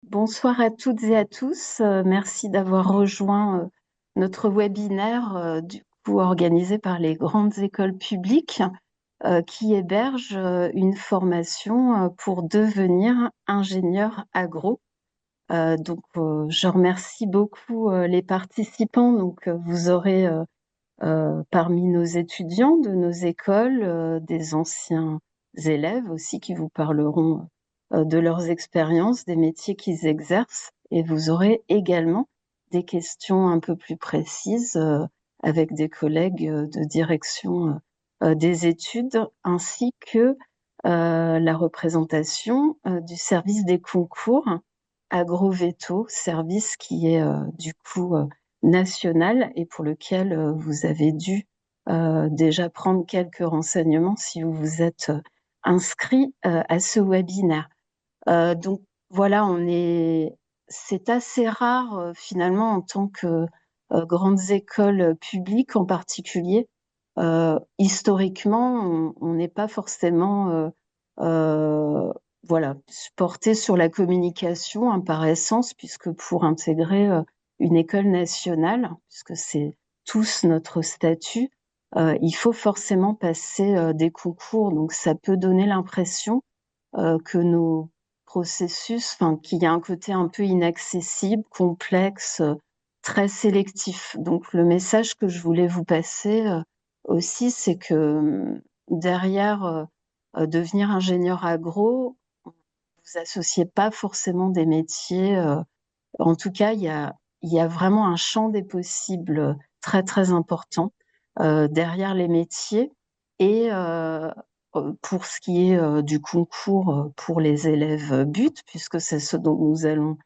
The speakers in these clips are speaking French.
Bonsoir à toutes et à tous. Merci d'avoir rejoint notre webinaire du coup organisé par les grandes écoles publiques qui hébergent une formation pour devenir ingénieur agro. Je remercie beaucoup les participants. Vous aurez parmi nos étudiants de nos écoles des anciens élèves aussi qui vous parleront de leurs expériences, des métiers qu'ils exercent, et vous aurez également des questions un peu plus précises avec des collègues de direction des études, ainsi que la représentation du service des concours Agroveto, service qui est du coup national et pour lequel vous avez dû déjà prendre quelques renseignements si vous vous êtes inscrit à ce webinaire. Donc voilà, c'est assez rare finalement en tant que grandes écoles publiques en particulier. Historiquement, on n'est pas forcément euh, voilà, porté sur la communication hein, par essence, puisque pour intégrer une école nationale, puisque c'est tous notre statut, il faut forcément passer des concours. Donc ça peut donner l'impression que nos processus, enfin, qu'il y a un côté un peu inaccessible, complexe, très sélectif. Donc, le message que je voulais vous passer aussi, c'est que derrière devenir ingénieur agro, vous associez pas forcément des métiers. En tout cas, il y a vraiment un champ des possibles très, très important derrière les métiers. Et pour ce qui est du concours pour les élèves but, puisque c'est ce dont nous allons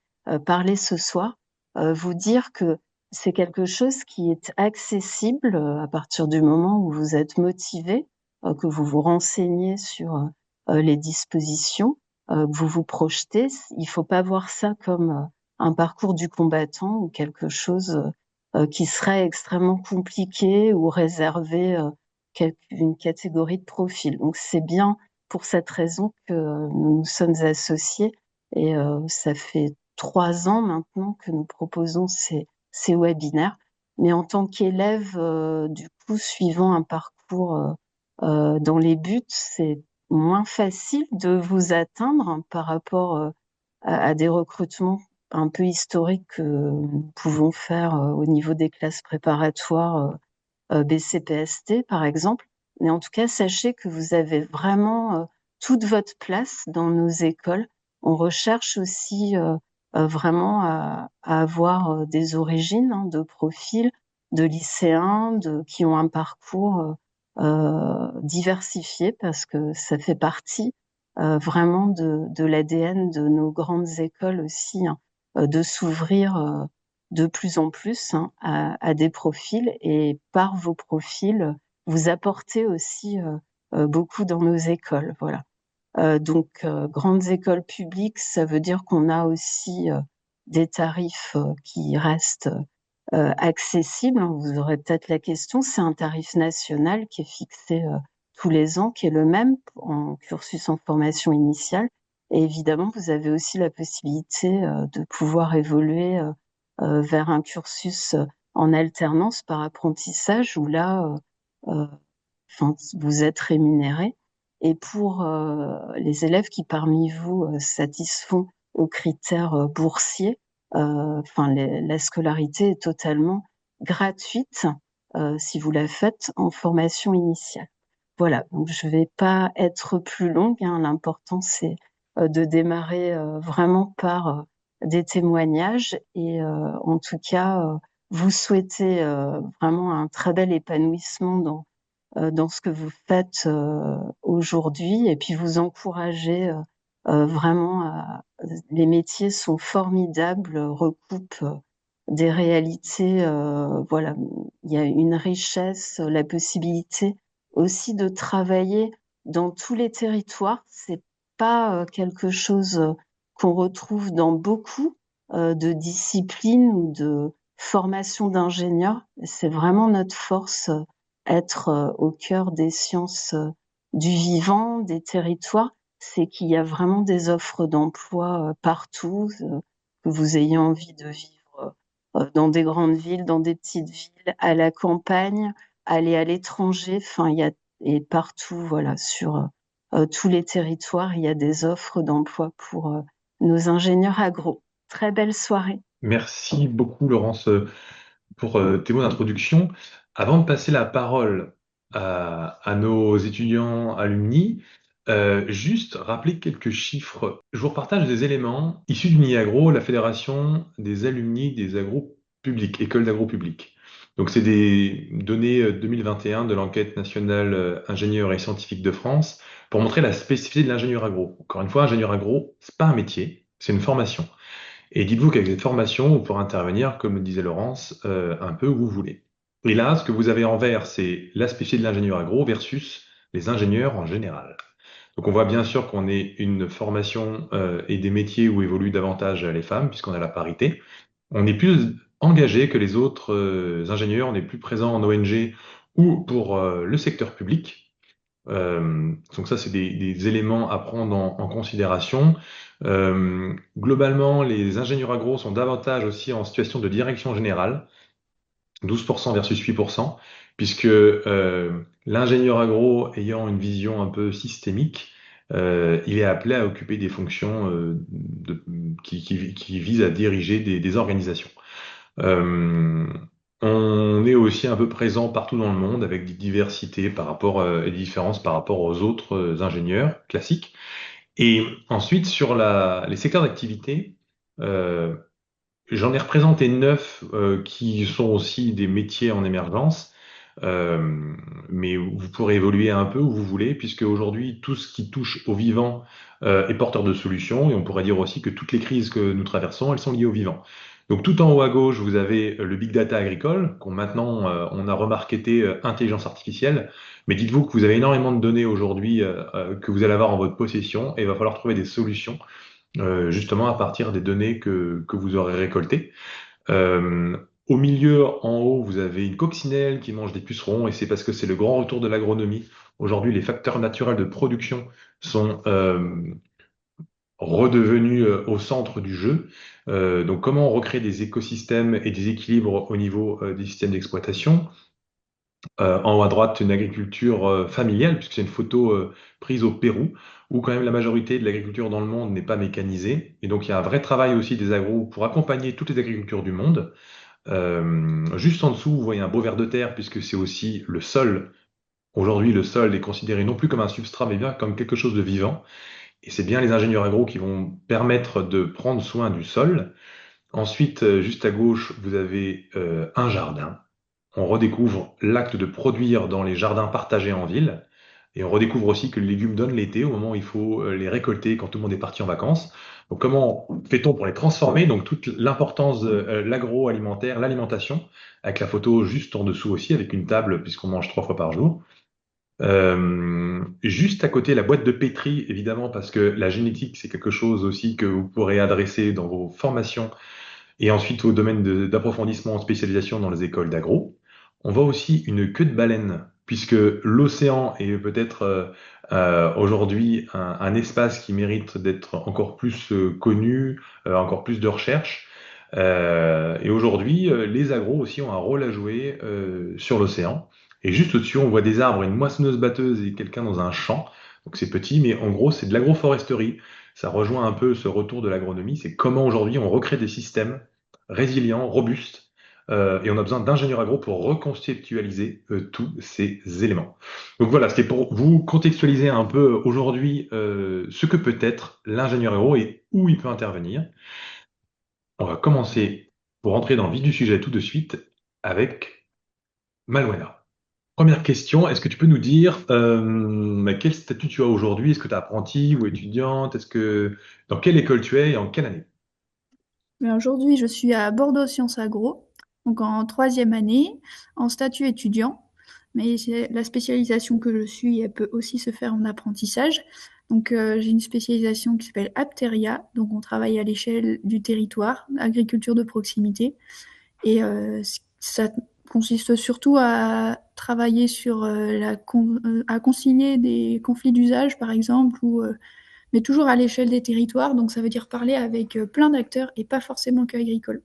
parler ce soir, vous dire que c'est quelque chose qui est accessible à partir du moment où vous êtes motivé, que vous vous renseignez sur les dispositions, que vous vous projetez. Il ne faut pas voir ça comme un parcours du combattant ou quelque chose qui serait extrêmement compliqué ou réservé une catégorie de profil. Donc c'est bien pour cette raison que nous nous sommes associés et ça fait 3 ans maintenant que nous proposons ces webinaires. Mais en tant qu'élève, du coup, suivant un parcours dans les buts, c'est moins facile de vous atteindre hein, par rapport à des recrutements un peu historiques que nous pouvons faire au niveau des classes préparatoires BCPST, par exemple. Mais en tout cas, sachez que vous avez vraiment toute votre place dans nos écoles. On recherche aussi vraiment à avoir des origines hein, de profils, de lycéens, qui ont un parcours diversifié parce que ça fait partie vraiment de l'ADN de nos grandes écoles aussi, hein, de s'ouvrir de plus en plus hein, à des profils et par vos profils, vous apportez aussi beaucoup dans nos écoles. Voilà. Grandes écoles publiques, ça veut dire qu'on a aussi des tarifs qui restent accessibles. Vous aurez peut-être la question, c'est un tarif national qui est fixé tous les ans, qui est le même en cursus en formation initiale. Et évidemment, vous avez aussi la possibilité de pouvoir évoluer vers un cursus en alternance par apprentissage où là, vous êtes rémunéré. Et pour les élèves qui parmi vous satisfont aux critères boursiers, la scolarité est totalement gratuite si vous la faites en formation initiale. Voilà, donc je ne vais pas être plus longue. Hein. L'important, c'est de démarrer vraiment par des témoignages et en tout cas, vous souhaitez vraiment un très bel épanouissement dans ce que vous faites aujourd'hui et puis vous encourager vraiment les métiers sont formidables, recoupent des réalités, voilà, il y a une richesse, la possibilité aussi de travailler dans tous les territoires. C'est pas quelque chose qu'on retrouve dans beaucoup de disciplines ou de formations d'ingénieurs. C'est vraiment notre force être au cœur des sciences du vivant, des territoires. c'est qu'il y a vraiment des offres d'emploi partout, que vous ayez envie de vivre dans des grandes villes, dans des petites villes, à la campagne, aller à l'étranger. Enfin, il y a et partout, voilà, sur tous les territoires, il y a des offres d'emploi pour nos ingénieurs agro. Très belle soirée. Merci beaucoup, Laurence, pour tes mots d'introduction. Avant de passer la parole à nos étudiants alumni, juste rappeler quelques chiffres. Je vous repartage des éléments issus du NIAGRO, la Fédération des alumni des agros publics, écoles d'agro publiques. Donc, c'est des données 2021 de l'enquête nationale ingénieur et scientifique de France pour montrer la spécificité de l'ingénieur agro. Encore une fois, ingénieur agro, c'est pas un métier, c'est une formation. Et dites-vous qu'avec cette formation, vous pourrez intervenir, comme le disait Laurence, un peu où vous voulez. Et là, ce que vous avez en vert, c'est la spécialité de l'ingénieur agro versus les ingénieurs en général. Donc on voit bien sûr qu'on est une formation et des métiers où évoluent davantage les femmes, puisqu'on a la parité. On est plus engagé que les autres ingénieurs, on est plus présent en ONG ou pour le secteur public. Donc ça, c'est des éléments à prendre en considération. Globalement, les ingénieurs agro sont davantage aussi en situation de direction générale, 12% versus 8%, puisque l'ingénieur agro ayant une vision un peu systémique, il est appelé à occuper des fonctions qui visent à diriger des organisations. Euh, on est aussi un peu présent partout dans le monde avec des diversités par rapport et des différences par rapport aux autres ingénieurs classiques. Et ensuite, sur les secteurs d'activité, euh, j'en ai représenté 9 qui sont aussi des métiers en émergence. Euh, mais vous pourrez évoluer un peu où vous voulez, puisque aujourd'hui, tout ce qui touche au vivant est porteur de solutions, et on pourrait dire aussi que toutes les crises que nous traversons, elles sont liées au vivant. Donc tout en haut à gauche, vous avez le big data agricole, qu'on maintenant on a remarketé intelligence artificielle, mais dites-vous que vous avez énormément de données aujourd'hui que vous allez avoir en votre possession, et il va falloir trouver des solutions justement à partir des données que vous aurez récoltées. Euh, Au milieu, en haut, vous avez une coccinelle qui mange des pucerons, et c'est parce que c'est le grand retour de l'agronomie. Aujourd'hui, les facteurs naturels de production sont redevenus au centre du jeu. Donc, comment on recrée des écosystèmes et des équilibres au niveau des systèmes d'exploitation? En haut à droite, une agriculture familiale, puisque c'est une photo prise au Pérou, où quand même la majorité de l'agriculture dans le monde n'est pas mécanisée. Et donc, il y a un vrai travail aussi des agros pour accompagner toutes les agricultures du monde. Juste en dessous, vous voyez un beau ver de terre, puisque c'est aussi le sol. Aujourd'hui, le sol est considéré non plus comme un substrat, mais bien comme quelque chose de vivant. Et c'est bien les ingénieurs agro qui vont permettre de prendre soin du sol. Ensuite, juste à gauche, vous avez un jardin. On redécouvre l'acte de produire dans les jardins partagés en ville. Et on redécouvre aussi que les légumes donnent l'été au moment où il faut les récolter quand tout le monde est parti en vacances. Donc comment fait-on pour les transformer? Donc toute l'importance de l'agroalimentaire, l'alimentation, avec la photo juste en dessous aussi, avec une table puisqu'on mange 3 fois par jour. Juste à côté, la boîte de pétri, évidemment, parce que la génétique, c'est quelque chose aussi que vous pourrez adresser dans vos formations et ensuite au domaine d'approfondissement en spécialisation dans les écoles d'agro. On voit aussi une queue de baleine, puisque l'océan est peut-être aujourd'hui un espace qui mérite d'être encore plus connu, encore plus de recherche. Et aujourd'hui, les agros aussi ont un rôle à jouer sur l'océan. Et juste au-dessus, on voit des arbres, une moissonneuse-batteuse et quelqu'un dans un champ. Donc c'est petit, mais en gros, c'est de l'agroforesterie. Ça rejoint un peu ce retour de l'agronomie. C'est comment aujourd'hui on recrée des systèmes résilients, robustes, et on a besoin d'ingénieurs agro pour reconceptualiser tous ces éléments. Donc voilà, c'était pour vous contextualiser un peu aujourd'hui ce que peut être l'ingénieur agro et où il peut intervenir. On va commencer pour rentrer dans le vif du sujet tout de suite avec Malouena. Première question, est-ce que tu peux nous dire quel statut tu as aujourd'hui? Est-ce que tu es apprenti ou étudiante? Dans quelle école tu es et en quelle année? Mais aujourd'hui, je suis à Bordeaux Sciences Agro, donc en troisième année, en statut étudiant. Mais la spécialisation que je suis, elle peut aussi se faire en apprentissage. Donc, j'ai une spécialisation qui s'appelle Apteria. Donc, on travaille à l'échelle du territoire, agriculture de proximité. Et ça consiste surtout à travailler sur à concilier des conflits d'usage, par exemple, ou mais toujours à l'échelle des territoires. Donc ça veut dire parler avec plein d'acteurs et pas forcément qu'agricoles.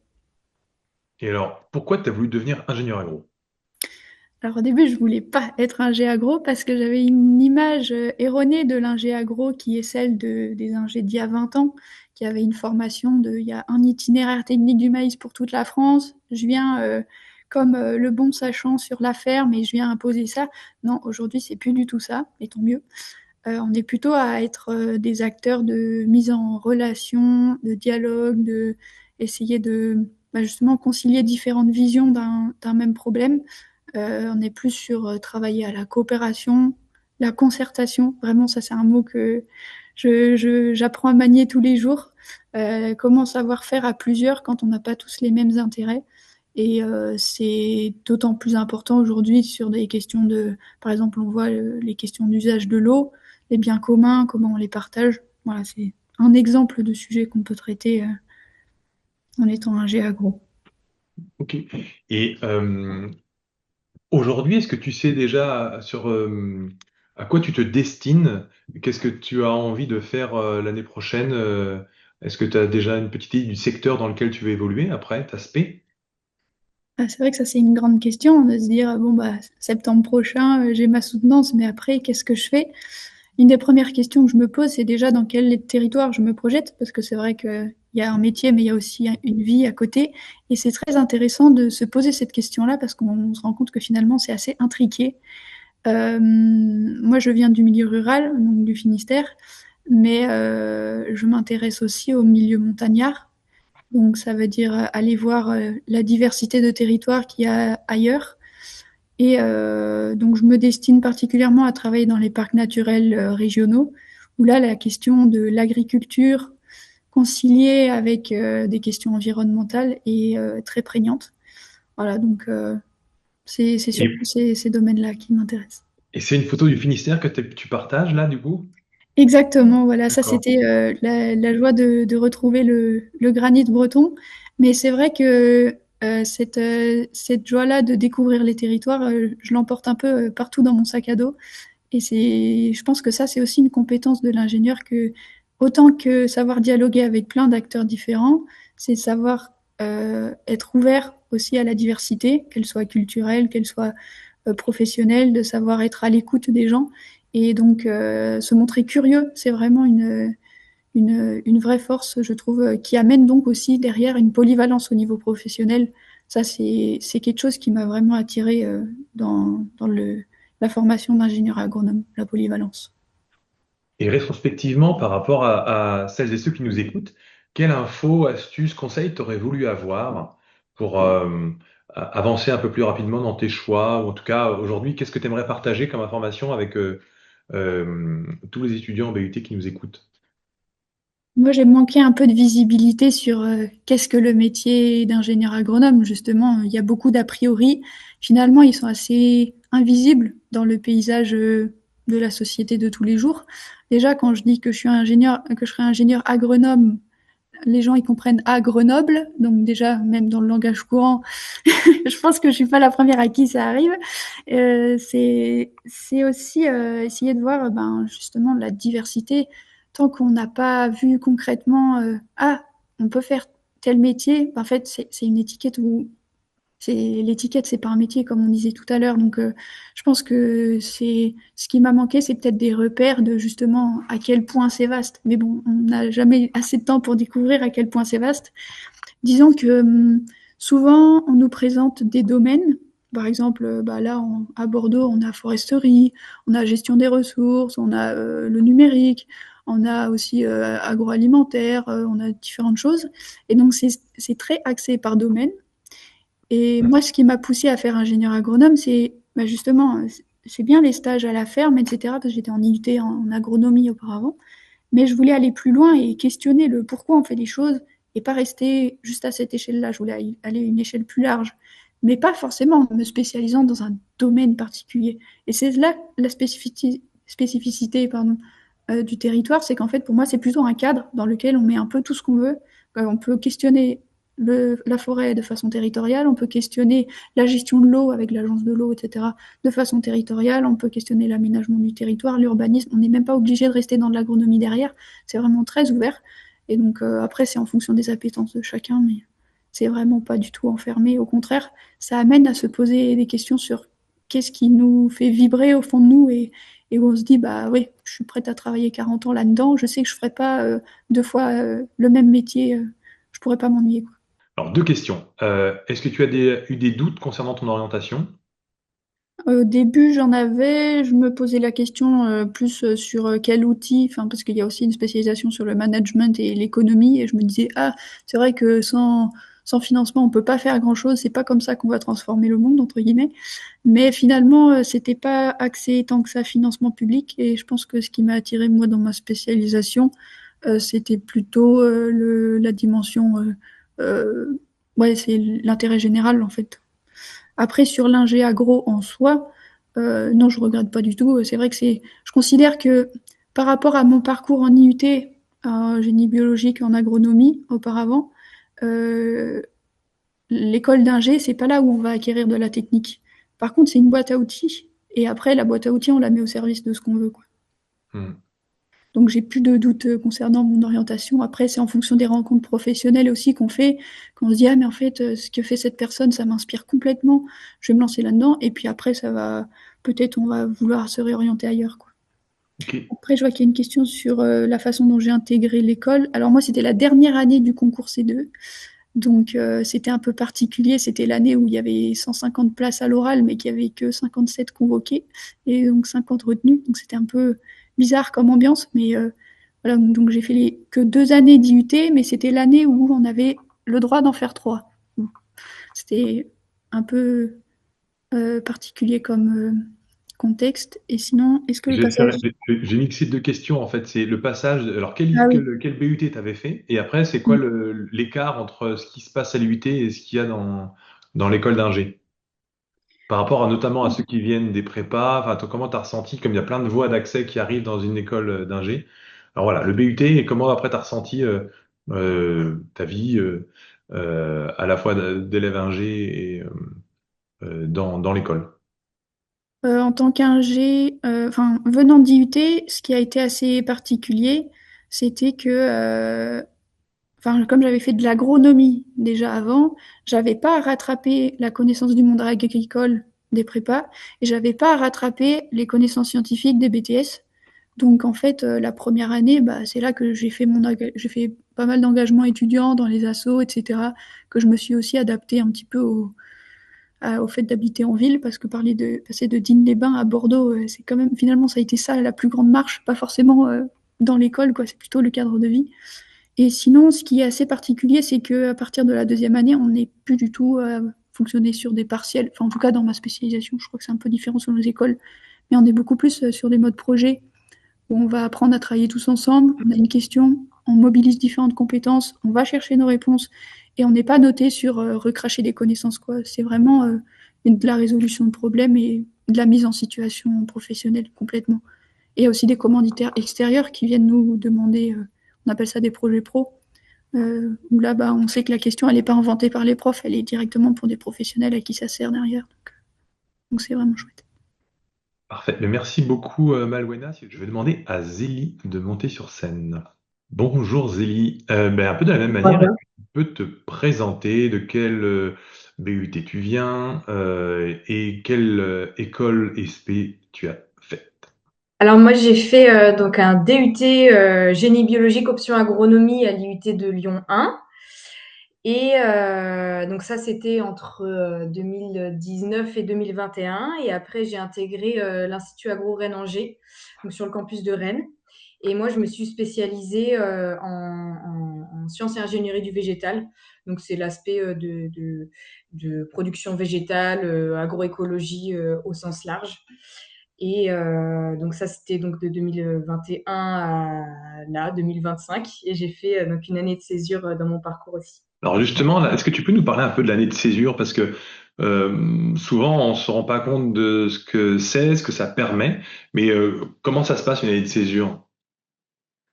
Et alors, pourquoi tu as voulu devenir ingénieur agro? Alors au début, je voulais pas être ingé agro parce que j'avais une image erronée de l'ingé agro qui est celle des ingés d'il y a 20 ans, qui avait une formation il y a un itinéraire technique du maïs pour toute la France. Je viens comme le bon sachant sur la ferme et je viens imposer ça. Non, aujourd'hui, c'est plus du tout ça, et tant mieux. On est plutôt à être des acteurs de mise en relation, de dialogue, de essayer de justement concilier différentes visions d'un même problème. On est plus sur travailler à la coopération, la concertation. Vraiment, ça, c'est un mot que j'apprends à manier tous les jours. Comment savoir faire à plusieurs quand on n'a pas tous les mêmes intérêts. Et c'est d'autant plus important aujourd'hui sur des questions par exemple, on voit les questions d'usage de l'eau, les biens communs, comment on les partage. Voilà, c'est un exemple de sujet qu'on peut traiter en étant un agro. Ok. Et aujourd'hui, est-ce que tu sais déjà à quoi tu te destines? Qu'est-ce que tu as envie de faire l'année prochaine? Est-ce que tu as déjà une petite idée du secteur dans lequel tu veux évoluer après, ta spé? C'est vrai que ça, c'est une grande question de se dire, bon, bah, septembre prochain, j'ai ma soutenance, mais après, qu'est-ce que je fais? Une des premières questions que je me pose, c'est déjà dans quel territoire je me projette, parce que c'est vrai qu'il y a un métier, mais il y a aussi une vie à côté. Et c'est très intéressant de se poser cette question-là, parce qu'on se rend compte que finalement, c'est assez intriqué. Moi, je viens du milieu rural, donc du Finistère, mais je m'intéresse aussi au milieu montagnard. Donc, ça veut dire aller voir la diversité de territoires qu'il y a ailleurs. Et donc, je me destine particulièrement à travailler dans les parcs naturels régionaux, où là, la question de l'agriculture conciliée avec des questions environnementales est très prégnante. Voilà, donc c'est Et, surtout ces domaines-là qui m'intéressent. et c'est une photo du Finistère que tu partages là, du coup? Exactement, voilà, ça D'accord. c'était la joie de retrouver le granit breton. Mais c'est vrai que cette joie-là de découvrir les territoires, je l'emporte un peu partout dans mon sac à dos. Et je pense que ça, c'est aussi une compétence de l'ingénieur que, autant que savoir dialoguer avec plein d'acteurs différents, c'est savoir être ouvert aussi à la diversité, qu'elle soit culturelle, qu'elle soit professionnelle, de savoir être à l'écoute des gens. Et donc, se montrer curieux, c'est vraiment une vraie force, je trouve, qui amène donc aussi derrière une polyvalence au niveau professionnel. Ça, c'est quelque chose qui m'a vraiment attiré dans la formation d'ingénieur agronome, la polyvalence. Et rétrospectivement, par rapport à celles et ceux qui nous écoutent, quelle info, astuce, conseil t'aurais voulu avoir pour avancer un peu plus rapidement dans tes choix, ou en tout cas aujourd'hui, qu'est-ce que tu aimerais partager comme information avec tous les étudiants en BUT qui nous écoutent? Moi, j'ai manqué un peu de visibilité sur qu'est-ce que le métier d'ingénieur agronome. Justement, il y a beaucoup d'a priori. Finalement, ils sont assez invisibles dans le paysage de la société de tous les jours. Déjà, quand je dis que je serai ingénieur agronome, les gens ils comprennent à Grenoble. Donc déjà, même dans le langage courant, je pense que je suis pas la première à qui ça arrive. C'est aussi essayer de voir justement la diversité. Tant qu'on n'a pas vu concrètement, on peut faire tel métier, en fait, c'est une étiquette où l'étiquette, c'est pas un métier, comme on disait tout à l'heure. Donc, je pense que c'est ce qui m'a manqué, c'est peut-être des repères de justement à quel point c'est vaste. Mais bon, on n'a jamais assez de temps pour découvrir à quel point c'est vaste. Disons que souvent, on nous présente des domaines. Par exemple, là, à Bordeaux, on a foresterie, on a gestion des ressources, on a le numérique, on a aussi agroalimentaire, on a différentes choses. Et donc, c'est très axé par domaine. Et moi, ce qui m'a poussé à faire ingénieur agronome, c'est justement, c'est bien les stages à la ferme, etc., parce que j'étais en IUT en agronomie auparavant, mais je voulais aller plus loin et questionner le pourquoi on fait les choses et pas rester juste à cette échelle-là. Je voulais aller à une échelle plus large, mais pas forcément en me spécialisant dans un domaine particulier. Et c'est là la spécificité pardon, du territoire, c'est qu'en fait, pour moi, c'est plutôt un cadre dans lequel on met un peu tout ce qu'on veut. On peut questionner la forêt de façon territoriale, on peut questionner la gestion de l'eau avec l'agence de l'eau, etc., de façon territoriale, on peut questionner l'aménagement du territoire, l'urbanisme, on n'est même pas obligé de rester dans de l'agronomie derrière, c'est vraiment très ouvert. Et donc après, c'est en fonction des appétences de chacun, mais c'est vraiment pas du tout enfermé. Au contraire, ça amène à se poser des questions sur qu'est-ce qui nous fait vibrer au fond de nous et où on se dit, bah oui, je suis prête à travailler 40 ans là-dedans, je sais que je ferai pas deux fois le même métier, je pourrais pas m'ennuyer, quoi. Alors, deux questions. Est-ce que tu as eu des doutes concernant ton orientation? Au début, j'en avais, je me posais la question plus sur quel outil, enfin parce qu'il y a aussi une spécialisation sur le management et l'économie, et je me disais, ah, c'est vrai que sans financement, on peut pas faire grand-chose, c'est pas comme ça qu'on va transformer le monde, entre guillemets. Mais finalement, c'était pas axé tant que ça financement public, et je pense que ce qui m'a attiré moi dans ma spécialisation, c'était plutôt la dimension, ouais, c'est l'intérêt général en fait. Après, sur l'ingé agro en soi, non, je regrette pas du tout. C'est vrai que je considère que par rapport à mon parcours en IUT, en génie biologique, en agronomie auparavant, euh, l'école d'ingé, c'est pas là où on va acquérir de la technique. Par contre, c'est une boîte à outils. Et après, la boîte à outils, on la met au service de ce qu'on veut, quoi. Hmm. Donc, j'ai plus de doutes concernant mon orientation. Après, c'est en fonction des rencontres professionnelles aussi qu'on fait, qu'on se dit, ah, mais en fait, ce que fait cette personne, ça m'inspire complètement. Je vais me lancer là-dedans. Et puis après, peut-être on va vouloir se réorienter ailleurs, quoi. Ok. Après, je vois qu'il y a une question sur la façon dont j'ai intégré l'école. Alors, moi, c'était la dernière année du concours C2. Donc, c'était un peu particulier. C'était l'année où il y avait 150 places à l'oral, mais qu'il n'y avait que 57 convoqués et donc 50 retenus. Donc, c'était un peu bizarre comme ambiance. Mais voilà, donc j'ai fait que 2 années d'IUT, mais c'était l'année où on avait le droit d'en faire 3. Bon, c'était un peu particulier comme contexte. Et sinon, est-ce que le passage... J'ai mixé deux questions en fait. C'est le passage. Alors, Ah oui. quel BUT t'avais fait? Et après, c'est quoi l'écart entre ce qui se passe à l'IUT et ce qu'il y a dans l'école d'ingé? Par rapport notamment à ceux qui viennent des prépas, enfin, toi, comment tu as ressenti, comme il y a plein de voies d'accès qui arrivent dans une école d'ingé. Alors voilà, le BUT, et comment après tu as ressenti ta vie à la fois d'élève ingé et dans l'école. En tant qu'ingé, enfin, venant d'IUT, ce qui a été assez particulier, c'était que, enfin, comme j'avais fait de l'agronomie déjà avant, j'avais pas à rattraper la connaissance du monde agricole des prépas et j'avais pas à rattraper les connaissances scientifiques des BTS. Donc, en fait, la première année, bah, c'est là que j'ai fait pas mal d'engagements étudiants dans les assos, etc., que je me suis aussi adapté un petit peu au fait d'habiter en ville, parce que passer de Digne-les-Bains à Bordeaux, c'est quand même, finalement, ça a été ça la plus grande marche, pas forcément dans l'école, quoi, c'est plutôt le cadre de vie. Et sinon, ce qui est assez particulier, c'est qu'à partir de la deuxième année, on n'est plus du tout fonctionner sur des partiels, enfin, en tout cas, dans ma spécialisation, je crois que c'est un peu différent sur nos écoles, mais on est beaucoup plus sur des modes projets, où on va apprendre à travailler tous ensemble, on a une question, on mobilise différentes compétences, on va chercher nos réponses, et on n'est pas noté sur recracher des connaissances, quoi. C'est vraiment de la résolution de problèmes et de la mise en situation professionnelle complètement. Et il y a aussi des commanditaires extérieurs qui viennent nous demander, on appelle ça des projets pro, où là, bah, on sait que la question, elle n'est pas inventée par les profs, elle est directement pour des professionnels à qui ça sert derrière. Donc c'est vraiment chouette. Parfait. Mais merci beaucoup, Malwena. Je vais demander à Zélie de monter sur scène. Bonjour Zélie. Un peu de la même manière, est-ce Voilà. que tu peux te présenter de quel BUT tu viens et quelle école SP tu as fait? Alors moi j'ai fait donc un DUT génie biologique option agronomie à l'IUT de Lyon 1 et donc ça c'était entre 2019 et 2021 et après j'ai intégré l'Institut Agro Rennes-Angers donc sur le campus de Rennes et moi je me suis spécialisée en sciences et ingénierie du végétal donc c'est l'aspect de production végétale agroécologie au sens large. Et donc ça, c'était donc de 2021 à là, 2025. Et j'ai fait donc une année de césure dans mon parcours aussi. Alors justement, là, est-ce que tu peux nous parler un peu de l'année de césure? Parce que souvent, on ne se rend pas compte de ce que c'est, ce que ça permet. Mais comment ça se passe une année de césure?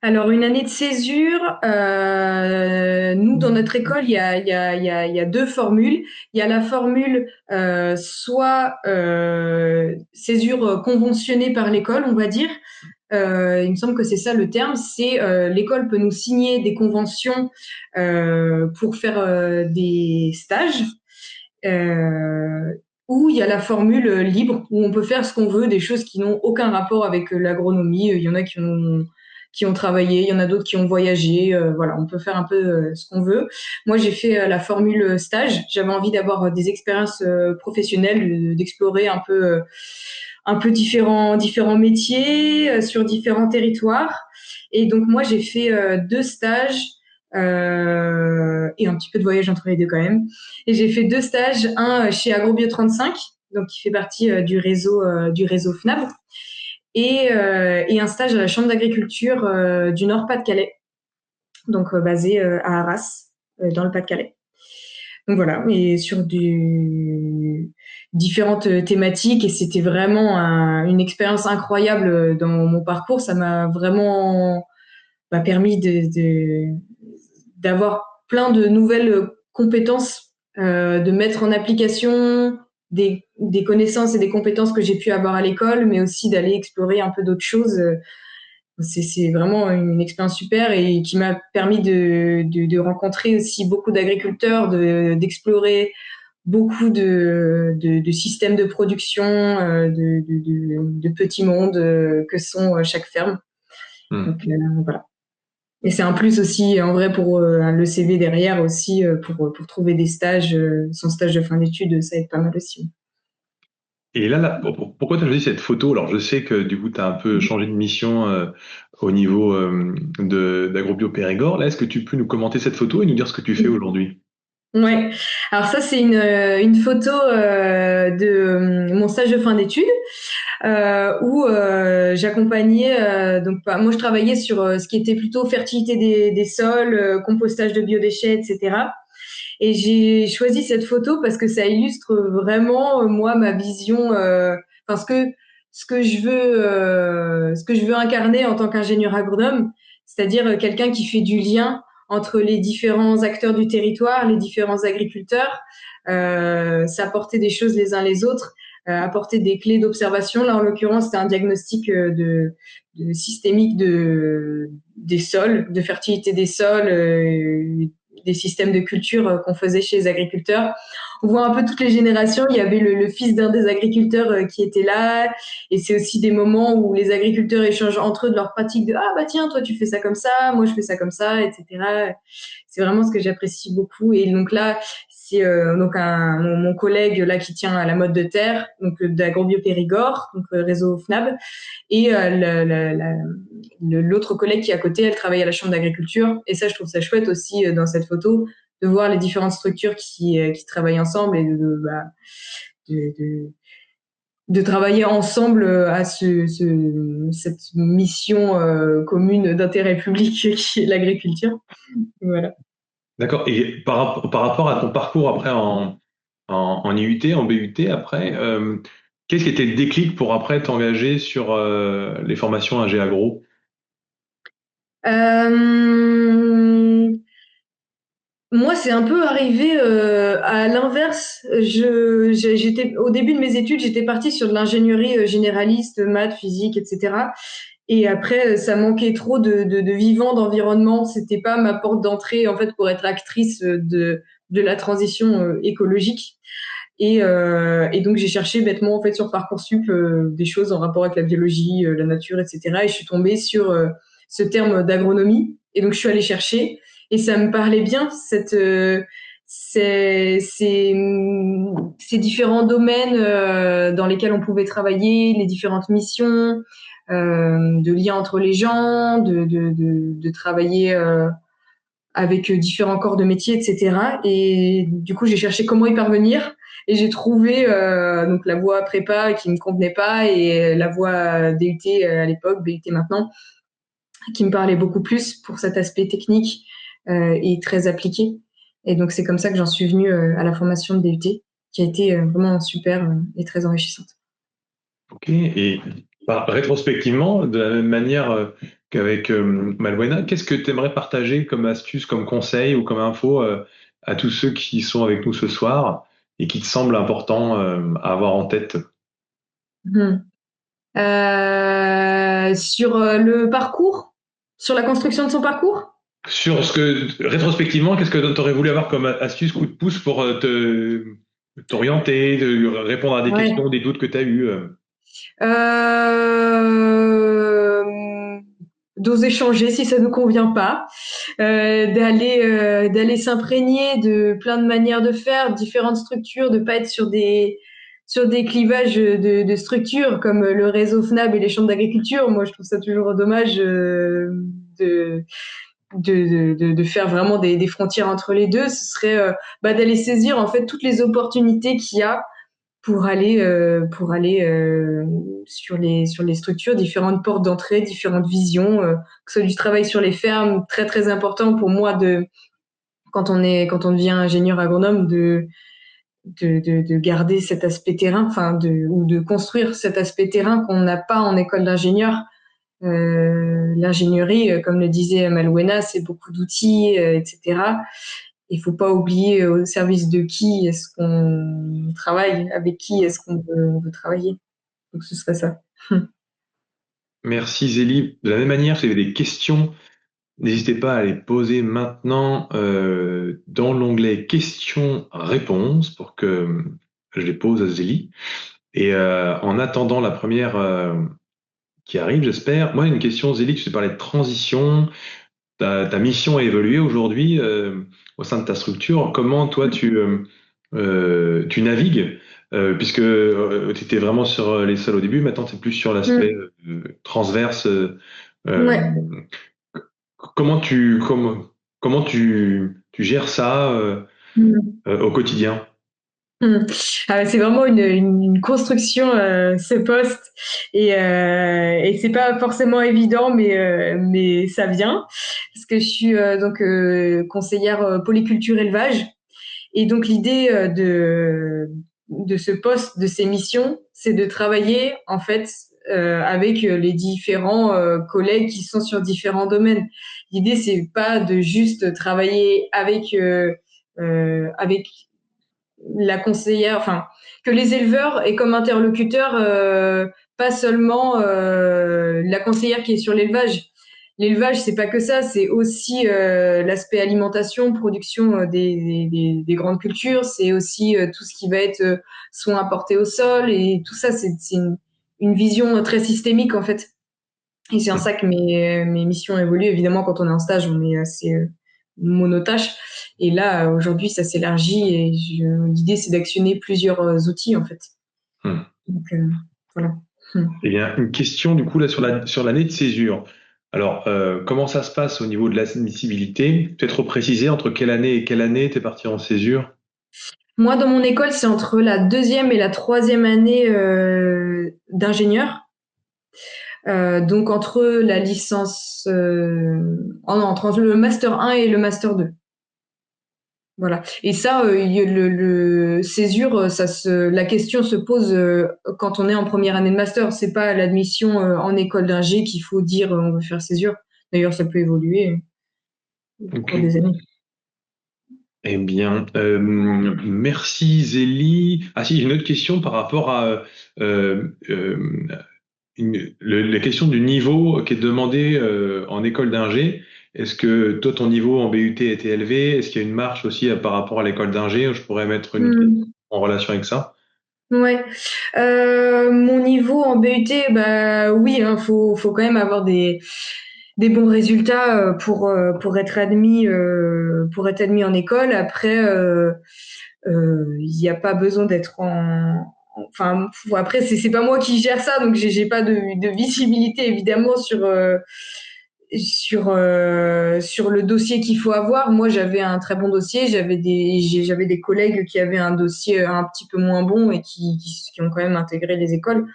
Alors, une année de césure, nous, dans notre école, il y a deux formules. Il y a la formule soit césure conventionnée par l'école, on va dire. Il me semble que c'est ça le terme. C'est l'école peut nous signer des conventions pour faire des stages. Euh, ou il y a la formule libre, où on peut faire ce qu'on veut, des choses qui n'ont aucun rapport avec l'agronomie. Il y en a qui ont travaillé, il y en a d'autres qui ont voyagé. Voilà, on peut faire un peu ce qu'on veut. Moi, j'ai fait la formule stage. J'avais envie d'avoir des expériences professionnelles, d'explorer un peu différents métiers sur différents territoires. Et donc moi, j'ai fait deux stages et un petit peu de voyage entre les deux quand même. Et j'ai fait deux stages, un chez Agrobio 35, donc qui fait partie du réseau FNAB, et un stage à la Chambre d'agriculture du Nord-Pas-de-Calais, donc basé à Arras, dans le Pas-de-Calais. Donc voilà, et sur différentes thématiques, et c'était vraiment une expérience incroyable dans mon parcours. Ça m'a vraiment permis d'avoir plein de nouvelles compétences, de mettre en application des connaissances et des compétences que j'ai pu avoir à l'école, mais aussi d'aller explorer un peu d'autres choses. C'est vraiment une expérience super et qui m'a permis de rencontrer aussi beaucoup d'agriculteurs, d'explorer beaucoup de systèmes de production, de petits mondes que sont chaque ferme. Donc voilà. Et c'est un plus aussi, en vrai, pour le CV derrière aussi, pour trouver des stages, son stage de fin d'études, ça aide pas mal aussi. Et là, pourquoi tu as choisi cette photo? Alors, je sais que du coup, tu as un peu changé de mission au niveau d'Agrobio Périgord. Là, est-ce que tu peux nous commenter cette photo et nous dire ce que tu fais aujourd'hui? Ouais. Alors ça, c'est une photo de mon stage de fin d'études où j'accompagnais donc moi je travaillais sur ce qui était plutôt fertilité des sols, compostage de biodéchets, etc. Et j'ai choisi cette photo parce que ça illustre vraiment moi ma vision, enfin ce que je veux incarner en tant qu'ingénieur agronome, c'est-à-dire quelqu'un qui fait du lien entre les différents acteurs du territoire, les différents agriculteurs, s'apporter des choses les uns les autres, apporter des clés d'observation. Là, en l'occurrence, c'était un diagnostic de systémique des sols, de fertilité des sols, des systèmes de culture qu'on faisait chez les agriculteurs. On voit un peu toutes les générations. Il y avait le fils d'un des agriculteurs qui était là. Et c'est aussi des moments où les agriculteurs échangent entre eux de leurs pratiques de « Ah bah tiens, toi tu fais ça comme ça, moi je fais ça comme ça, etc. » C'est vraiment ce que j'apprécie beaucoup. Et donc là, c'est donc mon collègue là qui tient à la mode de terre, donc d'Agrobio Périgord, donc réseau FNAB, et l'autre collègue qui est à côté, elle travaille à la chambre d'agriculture. Et ça, je trouve ça chouette aussi dans cette photo de voir les différentes structures qui travaillent ensemble et de travailler ensemble à cette mission commune d'intérêt public qui est l'agriculture. Voilà. D'accord. Et par rapport à ton parcours après en IUT, en BUT, après, qu'est-ce qui était le déclic pour après t'engager sur les formations AG Agro? Moi, c'est un peu arrivé à l'inverse. J'étais au début de mes études, j'étais partie sur de l'ingénierie généraliste, maths, physique, etc. Et après, ça manquait trop de vivant, d'environnement. C'était pas ma porte d'entrée en fait pour être actrice de la transition écologique. Et donc j'ai cherché bêtement en fait sur Parcoursup des choses en rapport avec la biologie, la nature, etc. Et je suis tombée sur ce terme d'agronomie. Et donc je suis allée chercher et ça me parlait bien ces différents domaines dans lesquels on pouvait travailler, les différentes missions, de lien entre les gens, de travailler avec différents corps de métier, etc. Et du coup, j'ai cherché comment y parvenir. Et j'ai trouvé donc la voie prépa qui me convenait pas et la voie DUT à l'époque, BUT maintenant, qui me parlait beaucoup plus pour cet aspect technique et très appliqué. Et donc c'est comme ça que j'en suis venue à la formation de DUT, qui a été vraiment super et très enrichissante. Ok. Et Rétrospectivement, de la même manière qu'avec Malwena, qu'est-ce que tu aimerais partager comme astuce, comme conseil ou comme info à tous ceux qui sont avec nous ce soir et qui te semblent importants à avoir en tête? Mhm. Sur le parcours, sur la construction de son parcours? Sur ce que, rétrospectivement, qu'est-ce que tu aurais voulu avoir comme astuce, coup de pouce pour t'orienter, répondre à des Ouais. questions, des doutes que tu as eus? Euh, D'oser changer si ça nous convient pas, d'aller s'imprégner de plein de manières de faire, différentes structures, de pas être sur des clivages de structures comme le réseau FNAB et les chambres d'agriculture. Moi, je trouve ça toujours dommage de de faire vraiment des frontières entre les deux. Ce serait d'aller saisir en fait toutes les opportunités qu'il y a pour aller sur les structures, différentes portes d'entrée, différentes visions, que ce soit du travail sur les fermes, très très important pour moi de quand on devient ingénieur agronome de garder cet aspect terrain, enfin ou de construire cet aspect terrain qu'on n'a pas en école d'ingénieur. L'ingénierie, comme le disait Malouena, c'est beaucoup d'outils, etc. Il faut pas oublier au service de qui est-ce qu'on travaille, avec qui est-ce on veut travailler. Donc ce serait ça. Merci Zélie. De la même manière, si vous avez des questions, n'hésitez pas à les poser maintenant dans l'onglet questions-réponses pour que je les pose à Zélie. Et en attendant la première qui arrive, j'espère. Moi, une question, Zélie, tu sais parler de transition. Ta mission a évolué aujourd'hui au sein de ta structure. Comment toi tu navigues puisque tu étais vraiment sur les sols au début, maintenant tu es plus sur l'aspect Mm. transverse. Euh, Ouais. comment tu gères ça Mm. au quotidien? Mm. C'est vraiment une construction ce poste et c'est pas forcément évident mais ça vient parce que je suis donc conseillère polyculture élevage. Et donc l'idée de ce poste, de ces missions, c'est de travailler en fait avec les différents collègues qui sont sur différents domaines. L'idée c'est pas de juste travailler avec la conseillère, enfin que les éleveurs aient comme interlocuteur pas seulement la conseillère qui est sur l'élevage. L'élevage, c'est pas que ça, c'est aussi l'aspect alimentation, production des grandes cultures, c'est aussi tout ce qui va être soins apportés au sol et tout ça, c'est une vision très systémique en fait. Et c'est en ça que mes missions évoluent. Évidemment, quand on est en stage, on est assez monotache. Et là, aujourd'hui, ça s'élargit et l'idée, c'est d'actionner plusieurs outils en fait. Hmm. Donc voilà. Hmm. Eh bien, une question du coup là sur l'année de césure. Alors, comment ça se passe au niveau de l'admissibilité? Peut-être préciser entre quelle année et quelle année tu es parti en césure? Moi, dans mon école, c'est entre la deuxième et la troisième année d'ingénieur. Donc entre la licence, oh non, entre le master 1 et le master 2. Voilà. Et ça, le césure, la question se pose quand on est en première année de master. C'est pas à l'admission en école d'ingé qu'il faut dire on veut faire césure. D'ailleurs, ça peut évoluer au Ok. cours des années. Eh bien, merci Zélie. Ah si, j'ai une autre question par rapport à la question du niveau qui est demandé en école d'ingé. Est-ce que toi, ton niveau en BUT a été élevé? Est-ce qu'il y a une marche aussi par rapport à l'école d'ingé? Je pourrais mettre une question Hmm. en relation avec ça. Ouais. Mon niveau en BUT, bah oui, hein, faut quand même avoir des bons résultats pour être admis en école. Après, il n'y a pas besoin d'être enfin, après, c'est pas moi qui gère ça, donc j'ai pas de visibilité évidemment sur le dossier qu'il faut avoir. Moi, j'avais un très bon dossier, j'avais des collègues qui avaient un dossier un petit peu moins bon et qui ont quand même intégré les écoles.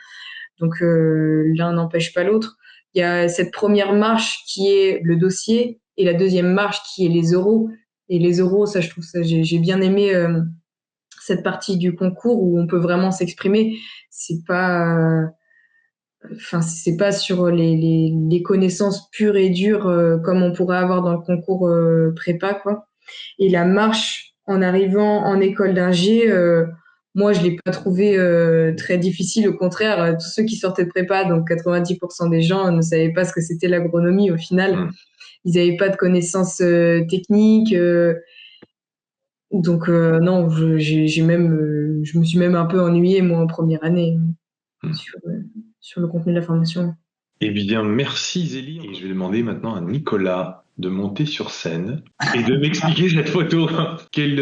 Donc l'un n'empêche pas l'autre. Il y a cette première marche qui est le dossier et la deuxième marche qui est les euros. Et les euros, ça, je trouve ça, j'ai bien aimé cette partie du concours où on peut vraiment s'exprimer. C'est pas enfin, c'est pas sur les connaissances pures et dures comme on pourrait avoir dans le concours prépa, quoi. Et la marche en arrivant en école d'ingé, moi, je l'ai pas trouvé très difficile. Au contraire, tous ceux qui sortaient de prépa, donc 90% des gens ne savaient pas ce que c'était l'agronomie. Au final, Hmm. ils n'avaient pas de connaissances techniques. Donc non, je me suis même un peu ennuyée moi en première année Hmm. sur le contenu de la formation. Eh bien, merci Zélie. Et je vais demander maintenant à Nicolas de monter sur scène et de m'expliquer cette photo. Quel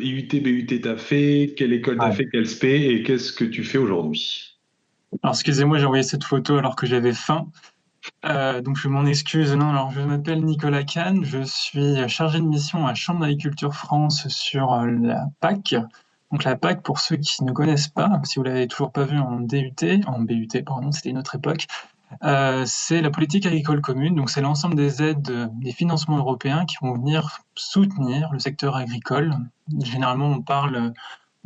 IUT, BUT t'as fait, quelle école t'as Ouais. fait, quel spé et qu'est-ce que tu fais aujourd'hui? Alors, excusez-moi, j'ai envoyé cette photo alors que j'avais faim. Donc, je m'en excuse. Non, alors, je m'appelle Nicolas Kahn. Je suis chargé de mission à Chambre d'agriculture France sur la PAC. Donc, la PAC, pour ceux qui ne connaissent pas, si vous l'avez toujours pas vu en DUT, en BUT, pardon, c'était une autre époque, c'est la politique agricole commune. Donc, c'est l'ensemble des aides, des financements européens qui vont venir soutenir le secteur agricole. Généralement, on parle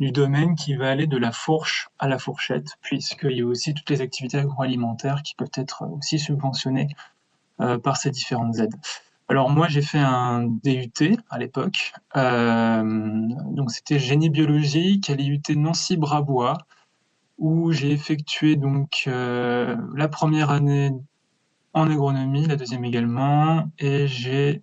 du domaine qui va aller de la fourche à la fourchette, puisqu'il y a aussi toutes les activités agroalimentaires qui peuvent être aussi subventionnées par ces différentes aides. Alors moi, j'ai fait un DUT à l'époque, donc c'était génie biologique à l'IUT Nancy-Brabois, où j'ai effectué donc la première année en agronomie, la deuxième également, et j'ai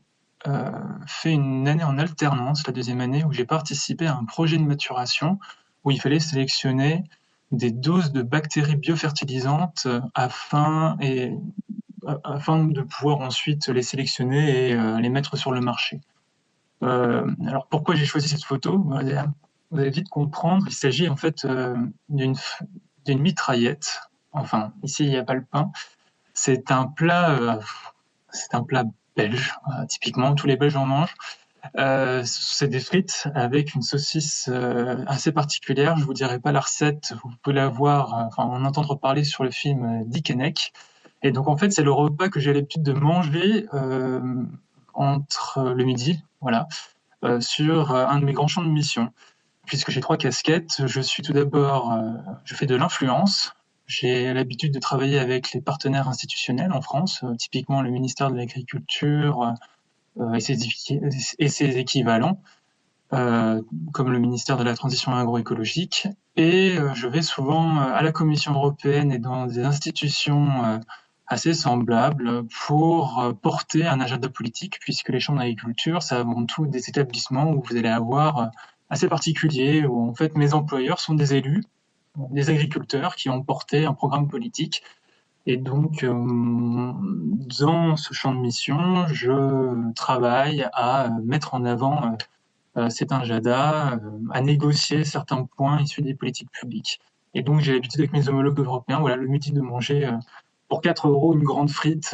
fait une année en alternance, la deuxième année, où j'ai participé à un projet de maturation où il fallait sélectionner des doses de bactéries biofertilisantes afin de pouvoir ensuite les sélectionner et les mettre sur le marché. Alors pourquoi j'ai choisi cette photo? Vous allez vite comprendre, il s'agit en fait d'une mitraillette. Enfin, ici il n'y a pas le pain. C'est un plat, c'est un plat belge, typiquement, tous les Belges en mangent. C'est des frites avec une saucisse assez particulière. Je vous dirai pas la recette, vous pouvez la voir, enfin en entendre parler sur le film Dickeneck. Et donc en fait, c'est le repas que j'ai l'habitude de manger entre le midi, voilà, sur un de mes grands champs de mission. Puisque j'ai trois casquettes, je suis tout d'abord, je fais de l'influence. J'ai l'habitude de travailler avec les partenaires institutionnels en France, typiquement le ministère de l'Agriculture et ses équivalents, comme le ministère de la Transition agroécologique. Et je vais souvent à la Commission européenne et dans des institutions assez semblables pour porter un agenda politique, puisque les chambres d'agriculture, c'est avant tout des établissements où vous allez avoir assez particuliers, où en fait mes employeurs sont des élus, des agriculteurs qui ont porté un programme politique. Et donc, dans ce champ de mission, je travaille à mettre en avant cet agenda, à négocier certains points issus des politiques publiques. Et donc, j'ai l'habitude avec mes homologues européens, voilà, le midi de manger pour 4 euros une grande frite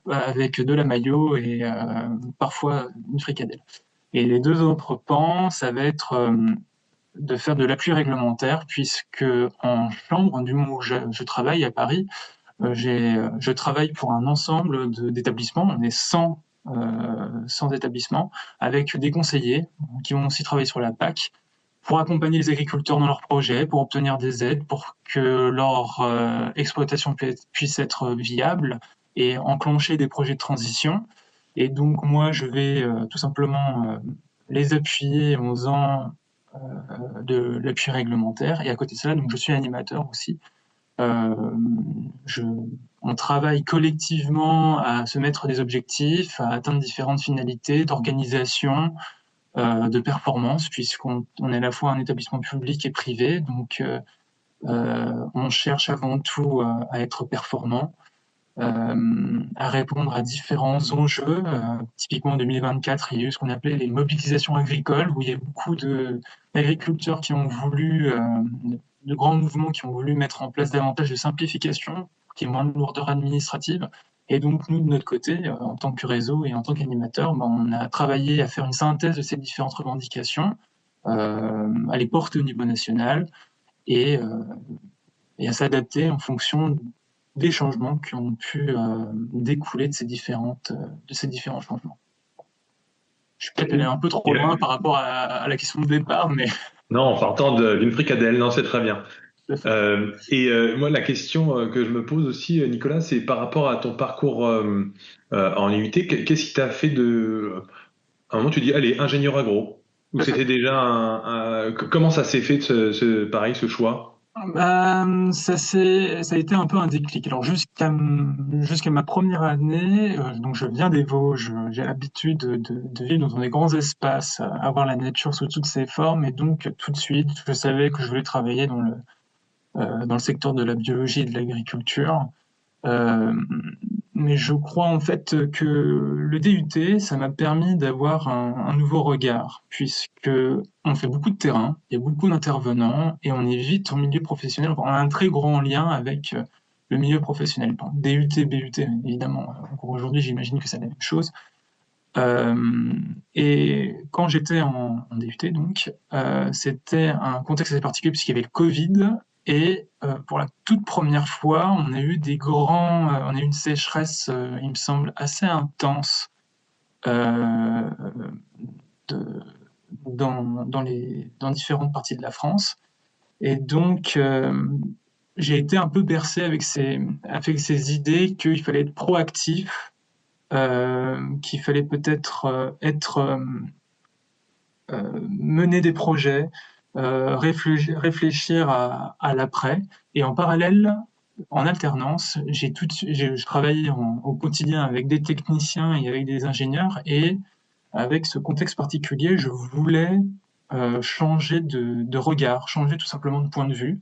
avec de la mayo et parfois une fricadelle. Et les deux autres pans, ça va être de faire de l'appui réglementaire, puisque en chambre, du moment où je travaille à Paris, je travaille pour un ensemble d'établissements, on est 100 établissements, avec des conseillers qui vont aussi travailler sur la PAC pour accompagner les agriculteurs dans leurs projets, pour obtenir des aides, pour que leur exploitation puisse être viable et enclencher des projets de transition. Et donc moi, je vais tout simplement les appuyer en faisant de l'appui réglementaire. Et à côté de ça, donc je suis animateur aussi. Euh, je, on travaille collectivement à se mettre des objectifs, à atteindre différentes finalités d'organisation, de performance, puisqu'on est à la fois un établissement public et privé, donc on cherche avant tout à être performant, à répondre à différents enjeux. Typiquement en 2024, il y a eu ce qu'on appelait les mobilisations agricoles, où il y a beaucoup d'agriculteurs qui ont voulu, de grands mouvements qui ont voulu mettre en place davantage de simplification, qui est moins de lourdeur administrative. Et donc nous, de notre côté, en tant que réseau et en tant qu'animateur, ben, on a travaillé à faire une synthèse de ces différentes revendications, à les porter au niveau national et, euh, et à s'adapter en fonction des changements qui ont pu découler de ces différents changements. Je suis peut-être allé un peu trop loin par rapport à la question de départ, mais Non, en partant d'une fricadelle, non, c'est très bien. tout à fait. Moi, la question que je me pose aussi, Nicolas, c'est par rapport à ton parcours en IUT, qu'est-ce qui t'a fait à un moment, tu dis, allez, ingénieur agro, ou c'était déjà comment ça s'est fait, pareil, ce choix? Bah, ça a été un peu un déclic. Alors jusqu'à ma première année, donc je viens des Vosges, j'ai l'habitude de vivre dans des grands espaces, avoir la nature sous toutes ses formes, et donc tout de suite, je savais que je voulais travailler dans le secteur de la biologie et de l'agriculture. Euh, mais je crois en fait que le DUT, ça m'a permis d'avoir un nouveau regard, puisque on fait beaucoup de terrain, il y a beaucoup d'intervenants, et on est vite en milieu professionnel. On a un très grand lien avec le milieu professionnel. Bon, DUT, BUT, évidemment. Encore aujourd'hui, j'imagine que c'est la même chose. Euh, et quand j'étais en DUT, donc, c'était un contexte assez particulier puisqu'il y avait le Covid. Et pour la toute première fois, on a eu une sécheresse, il me semble, assez intense euh, de- dans différentes parties de la France. Et donc, j'ai été un peu bercé avec ces idées qu'il fallait être proactif, qu'il fallait peut-être mener des projets, réfléchir à l'après. Et en parallèle, en alternance, je travaillais au quotidien avec des techniciens et avec des ingénieurs. Et avec ce contexte particulier, je voulais changer de regard, changer tout simplement de point de vue.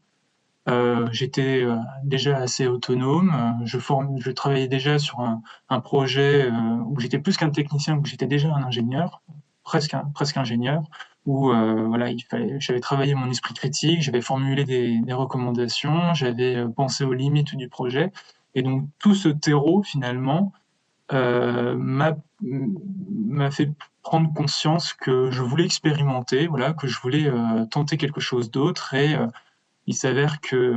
J'étais déjà assez autonome. Je travaillais déjà sur un projet où j'étais plus qu'un technicien, où j'étais déjà un ingénieur, presque ingénieur, où voilà, j'avais travaillé mon esprit critique, j'avais formulé des recommandations, j'avais pensé aux limites du projet. Et donc tout ce terreau, finalement, m'a fait prendre conscience que je voulais expérimenter, voilà, que je voulais tenter quelque chose d'autre. Et il s'avère que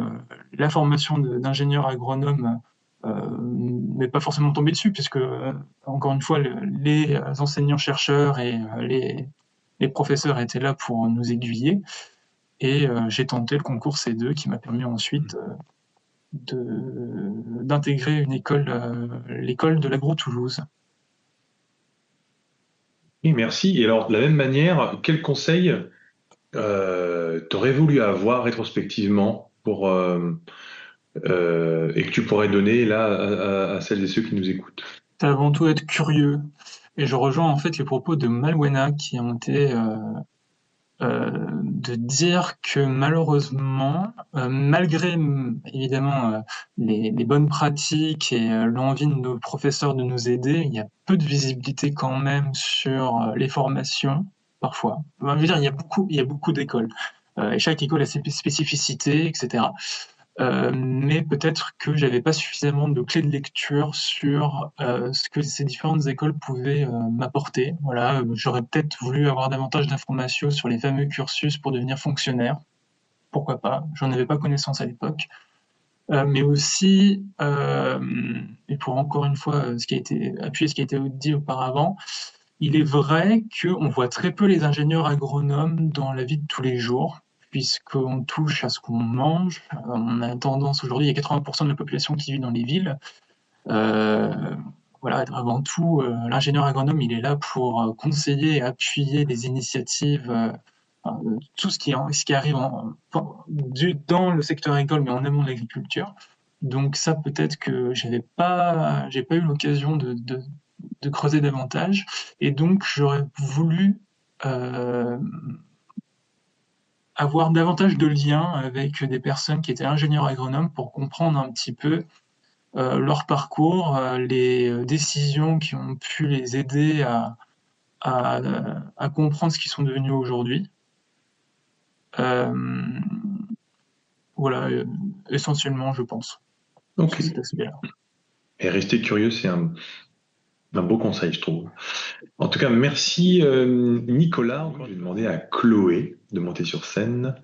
la formation d'ingénieur agronome n'est pas forcément tombée dessus, puisque, encore une fois, les enseignants-chercheurs et les professeurs étaient là pour nous aiguiller. Et j'ai tenté le concours C2 qui m'a permis ensuite d'intégrer une école, l'école de l'Agro-Toulouse. Oui, merci. Et alors, de la même manière, quel conseil t'aurais voulu avoir rétrospectivement et que tu pourrais donner là à celles et ceux qui nous écoutent? C'est avant tout être curieux. Et je rejoins en fait les propos de Malwena qui ont été de dire que malheureusement, malgré évidemment les bonnes pratiques et l'envie de nos professeurs de nous aider, il y a peu de visibilité quand même sur les formations, parfois. Enfin, je veux dire, il y a beaucoup d'écoles. Et chaque école a ses spécificités, etc. Mais peut-être que j'avais pas suffisamment de clés de lecture sur ce que ces différentes écoles pouvaient m'apporter. Voilà, j'aurais peut-être voulu avoir davantage d'informations sur les fameux cursus pour devenir fonctionnaire. Pourquoi pas? J'en avais pas connaissance à l'époque. Mais aussi, et pour encore une fois ce qui a été appuyé, ce qui a été dit auparavant, il est vrai qu'on voit très peu les ingénieurs agronomes dans la vie de tous les jours, puisqu'on touche à ce qu'on mange. On a tendance aujourd'hui, il y a 80% de la population qui vit dans les villes. Euh, voilà, avant tout, l'ingénieur agronome, il est là pour conseiller et appuyer des initiatives, tout ce qui arrive dans le secteur agricole, mais en amont de l'agriculture. Donc ça, peut-être que j'ai pas eu l'occasion de creuser davantage. Et donc, j'aurais voulu euh, avoir davantage de liens avec des personnes qui étaient ingénieurs agronomes pour comprendre un petit peu leur parcours, les décisions qui ont pu les aider à, à comprendre ce qu'ils sont devenus aujourd'hui. Euh, voilà, essentiellement, je pense, Ok. sur cet aspect-là. Et rester curieux, c'est un beau conseil, je trouve. En tout cas, merci Nicolas. Je vais demander à Chloé de monter sur scène.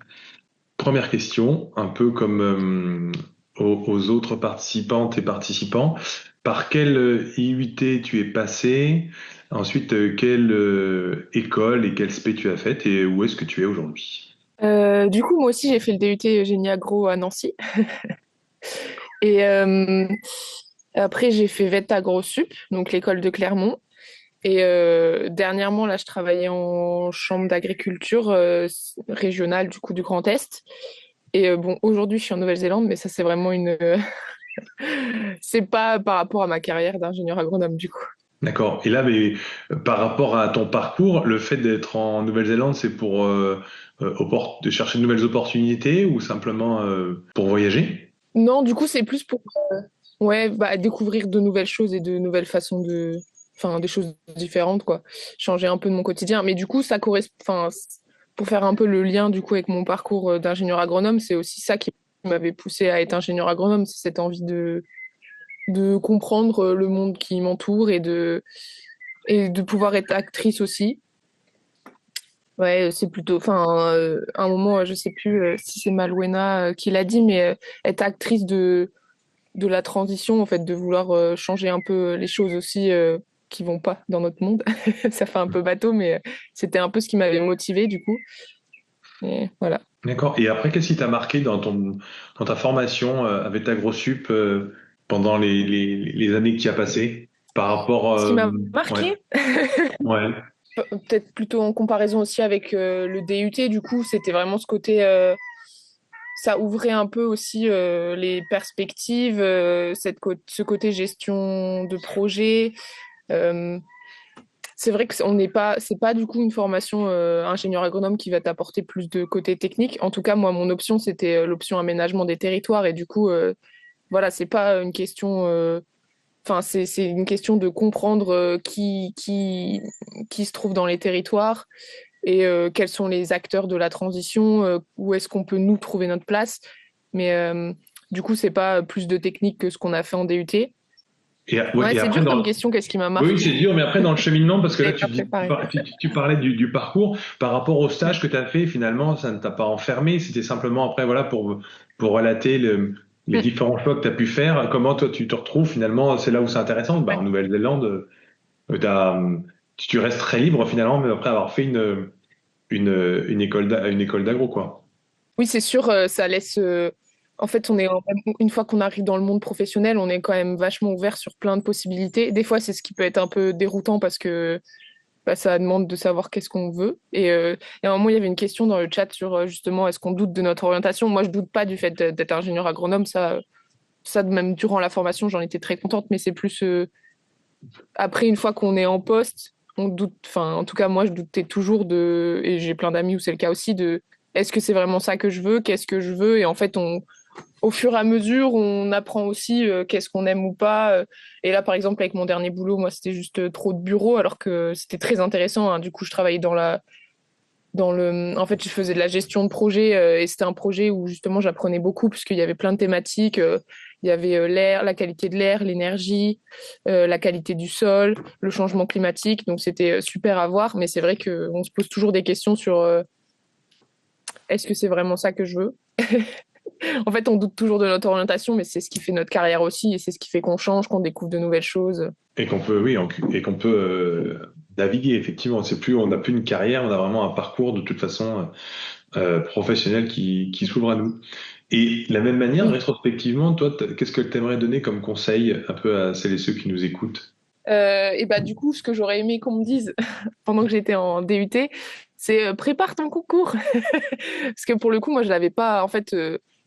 Première question, un peu comme aux autres participantes et participants. Par quelle IUT tu es passé? Ensuite, quelle école et quelle spé tu as faite et où est-ce que tu es aujourd'hui? Du coup, moi aussi, j'ai fait le DUT génie agro à Nancy. Et après, j'ai fait VET AgroSup, donc l'école de Clermont. Et dernièrement, là, je travaillais en chambre d'agriculture régionale, du coup, du Grand Est. Et bon, aujourd'hui, je suis en Nouvelle-Zélande, mais ça, c'est vraiment c'est pas par rapport à ma carrière d'ingénieur agronome, du coup. D'accord. Et là, mais par rapport à ton parcours, le fait d'être en Nouvelle-Zélande, c'est pour de chercher de nouvelles opportunités ou simplement pour voyager? Non, du coup, c'est plus pour ouais, bah, découvrir de nouvelles choses et de nouvelles façons de... Enfin, des choses différentes, quoi. Changer un peu de mon quotidien. Mais du coup, ça correspond... Enfin, pour faire un peu le lien, du coup, avec mon parcours d'ingénieur agronome, c'est aussi ça qui m'avait poussé à être ingénieur agronome, c'est cette envie de comprendre le monde qui m'entoure et de pouvoir être actrice aussi. Ouais, c'est plutôt... Enfin, à un moment, je sais plus si c'est Malouena qui l'a dit, mais être actrice de la transition, en fait, de vouloir changer un peu les choses aussi qui vont pas dans notre monde. Ça fait un peu bateau, mais c'était un peu ce qui m'avait motivé du coup. Et voilà. D'accord. Et après, qu'est-ce qui t'a marqué dans ta formation avec ta GrosSup pendant les années que tu as passées par rapport Ce qui m'a ouais, marqué, ouais, peut-être plutôt en comparaison aussi avec le DUT, du coup, c'était vraiment ce côté, ça ouvrait un peu aussi les perspectives, ce côté gestion de projet. Euh, C'est vrai que c'est pas du coup une formation ingénieur agronome qui va t'apporter plus de côté technique. En tout cas, moi, mon option, c'était l'option aménagement des territoires. Et du coup, voilà, c'est pas une question. Enfin, c'est une question de comprendre qui se trouve dans les territoires et quels sont les acteurs de la transition, où est-ce qu'on peut nous trouver notre place. Mais du coup, c'est pas plus de technique que ce qu'on a fait en DUT. ouais, Ouais, et c'est après dur comme question. Qu'est-ce qui m'a oui, marqué? c'est dur, mais après dans le cheminement, parce que là J'avais pas préparé. tu parlais du parcours par rapport au stage que tu as fait, finalement, ça ne t'a pas enfermé, c'était simplement après, voilà, pour relater les Mm. différents choix que tu as pu faire. Comment toi tu te retrouves finalement, c'est là où c'est intéressant. Bah, en Nouvelle-Zélande, tu restes très libre finalement, mais après avoir fait une école d'agro, quoi. Oui, c'est sûr, ça laisse. En fait, une fois qu'on arrive dans le monde professionnel, on est quand même vachement ouvert sur plein de possibilités. Des fois, c'est ce qui peut être un peu déroutant parce que bah, ça demande de savoir qu'est-ce qu'on veut. Et à un moment, il y avait une question dans le chat sur justement, est-ce qu'on doute de notre orientation? Moi, je doute pas du fait d'être ingénieur agronome. Ça, même durant la formation, j'en étais très contente, mais c'est plus après, une fois qu'on est en poste, on doute, enfin, en tout cas, moi, je doutais toujours et j'ai plein d'amis où c'est le cas aussi, est-ce que c'est vraiment ça que je veux? Qu'est-ce que je veux? Et en fait, au fur et à mesure, on apprend aussi qu'est-ce qu'on aime ou pas. Et là, par exemple, avec mon dernier boulot, moi, c'était juste trop de bureau, alors que c'était très intéressant, hein. Du coup, je travaillais en fait, je faisais de la gestion de projet et c'était un projet où justement j'apprenais beaucoup puisqu'il y avait plein de thématiques. Il y avait l'air, la qualité de l'air, l'énergie, la qualité du sol, le changement climatique. Donc c'était super à voir, mais c'est vrai qu'on se pose toujours des questions sur est-ce que c'est vraiment ça que je veux? En fait, on doute toujours de notre orientation, mais c'est ce qui fait notre carrière aussi et c'est ce qui fait qu'on change, qu'on découvre de nouvelles choses. Et qu'on peut, oui, et qu'on peut naviguer, effectivement. C'est plus, on n'a plus une carrière, on a vraiment un parcours de toute façon professionnel qui s'ouvre à nous. Et de la même manière, Oui. rétrospectivement, toi, qu'est-ce que tu aimerais donner comme conseil un peu à celles et ceux qui nous écoutent? Et bah du coup, ce que j'aurais aimé qu'on me dise pendant que j'étais en DUT, c'est prépare ton concours. Parce que pour le coup, moi, je l'avais pas. En fait,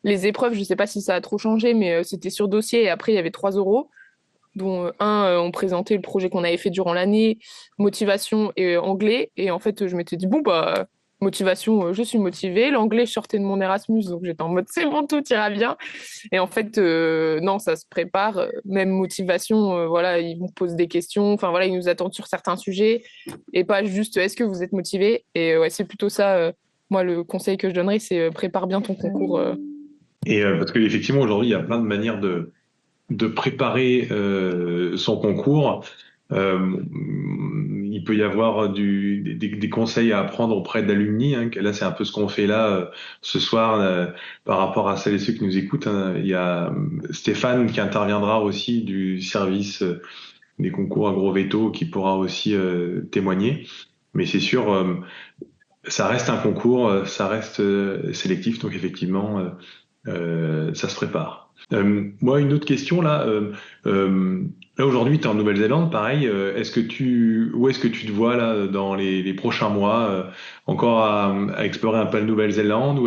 les épreuves, je sais pas si ça a trop changé, mais c'était sur dossier. Et après, il y avait 3 euros, dont on présentait le projet qu'on avait fait durant l'année, motivation et anglais. Et en fait, je m'étais dit, bon, bah, motivation, je suis motivée. L'anglais, je sortais de mon Erasmus, donc j'étais en mode, c'est bon, tout ira bien. Et en fait, non, ça se prépare. Même motivation, voilà, ils vous posent des questions. Enfin, voilà, ils nous attendent sur certains sujets et pas juste est-ce que vous êtes motivé. Et ouais, c'est plutôt ça. Moi, le conseil que je donnerais, c'est prépare bien ton concours. Et parce qu'effectivement, aujourd'hui, il y a plein de manières de préparer son concours. Il peut y avoir des conseils à apprendre auprès d'alumni, hein. Là, c'est un peu ce qu'on fait là ce soir par rapport à celles et ceux qui nous écoutent, hein. Il y a Stéphane qui interviendra aussi du service des concours Agroveto qui pourra aussi témoigner. Mais c'est sûr, ça reste un concours, ça reste sélectif, donc effectivement, ça se prépare. Moi, une autre question euh, là aujourd'hui, tu es en Nouvelle-Zélande, pareil. Où est-ce que tu te vois là dans les prochains mois, encore à explorer un peu la Nouvelle-Zélande,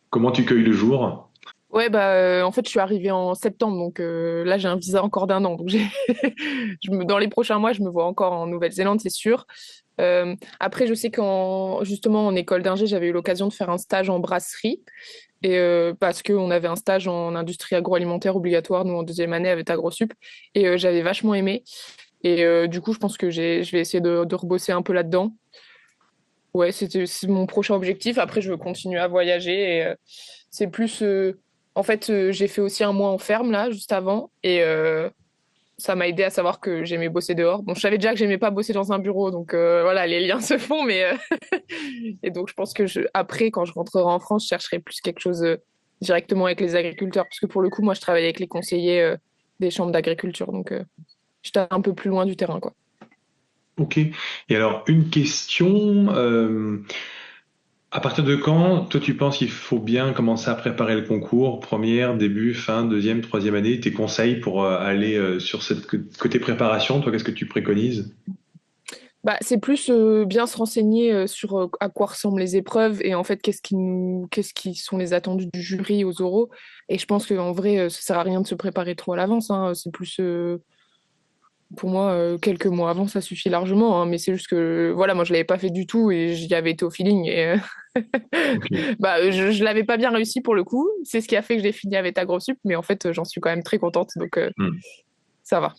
comment tu cueilles le jour? Ouais, bah, en fait, je suis arrivée en septembre, donc là, j'ai un visa encore d'un an. Donc, dans les prochains mois, je me vois encore en Nouvelle-Zélande, c'est sûr. Après, je sais justement, en école d'ingé, j'avais eu l'occasion de faire un stage en brasserie. Et parce qu'on avait un stage en industrie agroalimentaire obligatoire, nous, en deuxième année avec AgroSup. Et j'avais vachement aimé. Et du coup, je pense que je vais essayer de rebosser un peu là-dedans. Ouais, c'est mon prochain objectif. Après, je veux continuer à voyager. Et, c'est plus. En fait, j'ai fait aussi un mois en ferme, là, juste avant. Et ça m'a aidé à savoir que j'aimais bosser dehors. Bon, je savais déjà que j'aimais pas bosser dans un bureau. Donc, voilà, les liens se font. Mais, et donc, je pense que après, quand je rentrerai en France, je chercherai plus quelque chose directement avec les agriculteurs. Parce que pour le coup, moi, je travaille avec les conseillers des chambres d'agriculture. Donc, j'étais un peu plus loin du terrain, quoi. Ok. Et alors, une question. À partir de quand, toi, tu penses qu'il faut bien commencer à préparer le concours, première, début, fin, deuxième, troisième année, tes conseils pour aller sur cette côté préparation, toi, qu'est-ce que tu préconises? Bah, c'est plus bien se renseigner sur à quoi ressemblent les épreuves et en fait qu'est-ce qui sont les attendus du jury aux oraux. Et je pense qu'en vrai, ça sert à rien de se préparer trop à l'avance, hein. C'est plus pour moi quelques mois avant, ça suffit largement, hein. Mais c'est juste que voilà, moi je l'avais pas fait du tout et j'y avais été au feeling et Ok. bah je l'avais pas bien réussi pour le coup. C'est ce qui a fait que je l'ai fini avec AgroSup, mais en fait j'en suis quand même très contente, donc Hmm. ça va.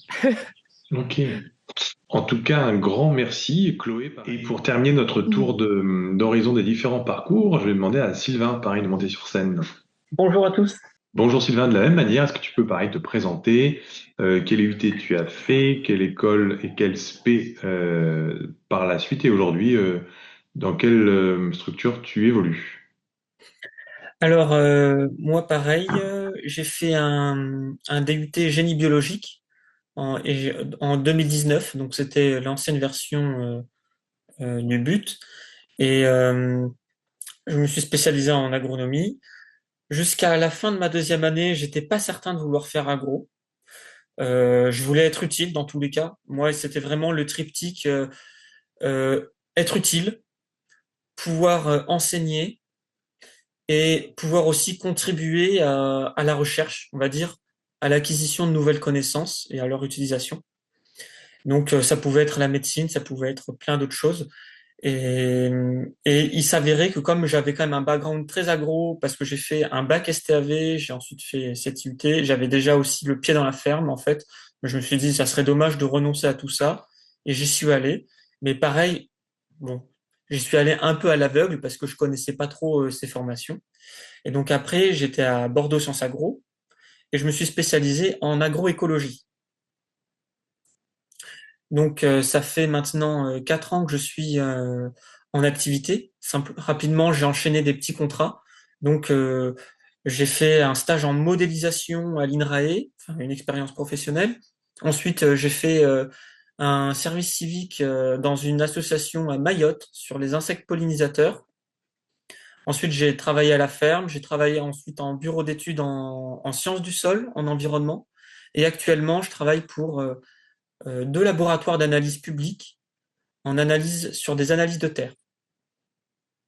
Ok. En tout cas, un grand merci, Chloé. Et pour terminer notre tour d'horizon des différents parcours, je vais demander à Sylvain, pareil, de monter sur scène. Bonjour à tous. Bonjour Sylvain, de la même manière, est-ce que tu peux, pareil, te présenter, quelle UT tu as fait, quelle école et quelle spé par la suite et aujourd'hui, dans quelle structure tu évolues? Alors, moi, pareil, j'ai fait un DUT génie biologique en 2019, donc c'était l'ancienne version du but. Et je me suis spécialisé en agronomie. Jusqu'à la fin de ma deuxième année, j'étais pas certain de vouloir faire agro. Je voulais être utile dans tous les cas. Moi, c'était vraiment le triptyque être utile, pouvoir enseigner et pouvoir aussi contribuer à la recherche, on va dire, à l'acquisition de nouvelles connaissances et à leur utilisation. Donc, ça pouvait être la médecine, ça pouvait être plein d'autres choses. Et, et il s'avérait que comme j'avais quand même un background très agro, parce que j'ai fait un bac STAV, j'ai ensuite fait cette IUT, j'avais déjà aussi le pied dans la ferme, en fait. Je me suis dit, ça serait dommage de renoncer à tout ça. Et j'y suis allé. Mais pareil, bon, j'y suis allé un peu à l'aveugle parce que je connaissais pas trop ces formations. Et donc après, j'étais à Bordeaux Sciences Agro et je me suis spécialisé en agroécologie. Donc ça fait maintenant 4 ans que je suis en activité. Rapidement, j'ai enchaîné des petits contrats. Donc j'ai fait un stage en modélisation à l'INRAE, enfin, une expérience professionnelle. Ensuite, j'ai fait un service civique dans une association à Mayotte sur les insectes pollinisateurs. Ensuite, j'ai travaillé à la ferme, j'ai travaillé ensuite en bureau d'études en sciences du sol, en environnement. Et actuellement, je travaille pour deux laboratoires d'analyse publique en analyse sur des analyses de terre.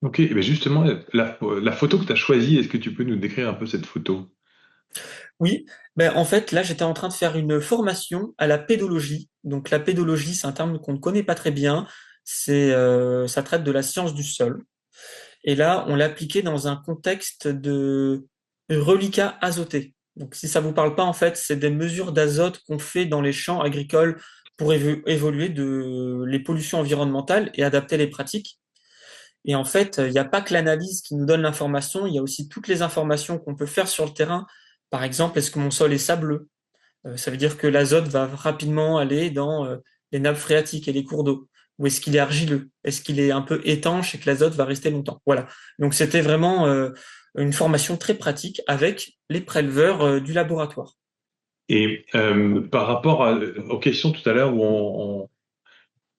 Ok, et bien justement, la photo que tu as choisie, est-ce que tu peux nous décrire un peu cette photo? Oui, ben en fait, là, j'étais en train de faire une formation à la pédologie. Donc, la pédologie, c'est un terme qu'on ne connaît pas très bien. Ça traite de la science du sol. Et là, on l'a appliqué dans un contexte de reliquat azoté. Donc, si ça vous parle pas, en fait, c'est des mesures d'azote qu'on fait dans les champs agricoles pour évoluer les pollutions environnementales et adapter les pratiques. Et en fait, il n'y a pas que l'analyse qui nous donne l'information, il y a aussi toutes les informations qu'on peut faire sur le terrain. Par exemple, est-ce que mon sol est sableux? Ça veut dire que l'azote va rapidement aller dans les nappes phréatiques et les cours d'eau. Ou est-ce qu'il est argileux? Est-ce qu'il est un peu étanche et que l'azote va rester longtemps? Voilà. Donc c'était vraiment une formation très pratique avec les préleveurs du laboratoire. Et par rapport aux questions tout à l'heure où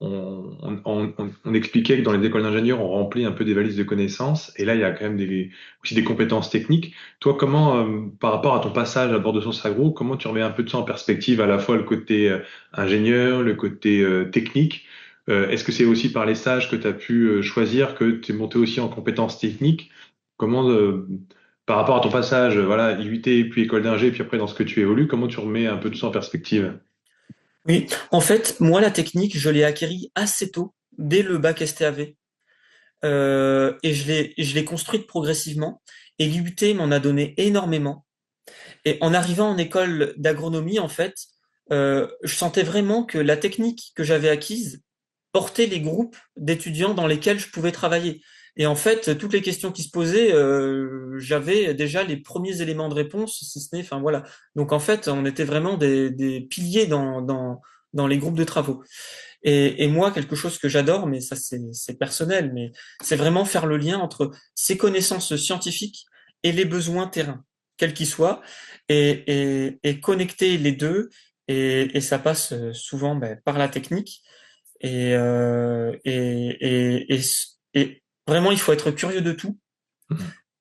on expliquait que dans les écoles d'ingénieurs, on remplit un peu des valises de connaissances, et là, il y a quand même aussi des compétences techniques. Toi, comment, par rapport à ton passage à bord de Source Agro, comment tu remets un peu de ça en perspective, à la fois le côté ingénieur, le côté technique? Est-ce que c'est aussi par les stages que tu as pu choisir que tu es monté aussi en compétences techniques? Comment, par rapport à ton passage, voilà, IUT, puis école d'ingé, puis après dans ce que tu évolues, comment tu remets un peu de ça en perspective? Oui, en fait, moi, la technique, je l'ai acquérie assez tôt, dès le bac STAV. Et je l'ai construite progressivement. Et l'IUT m'en a donné énormément. Et en arrivant en école d'agronomie, en fait, je sentais vraiment que la technique que j'avais acquise portait les groupes d'étudiants dans lesquels je pouvais travailler. Et en fait, toutes les questions qui se posaient, j'avais déjà les premiers éléments de réponse, si ce n'est, enfin voilà. Donc en fait, on était vraiment des piliers dans les groupes de travaux. Et moi, quelque chose que j'adore, mais ça c'est personnel, mais c'est vraiment faire le lien entre ces connaissances scientifiques et les besoins terrain, quels qu'ils soient, et connecter les deux. Et ça passe souvent par la technique. Et, euh, et, et vraiment, il faut être curieux de tout.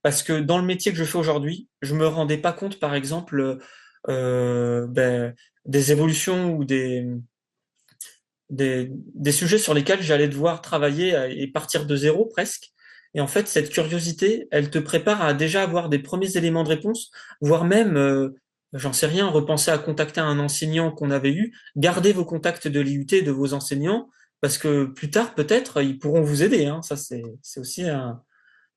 Parce que dans le métier que je fais aujourd'hui, je me rendais pas compte, par exemple, des évolutions ou des sujets sur lesquels j'allais devoir travailler et partir de zéro presque. Et en fait, cette curiosité, elle te prépare à déjà avoir des premiers éléments de réponse, voire même, j'en sais rien, repenser à contacter un enseignant qu'on avait eu, garder vos contacts de l'IUT de vos enseignants, parce que plus tard, peut-être, ils pourront vous aider, hein. Ça, c'est aussi un...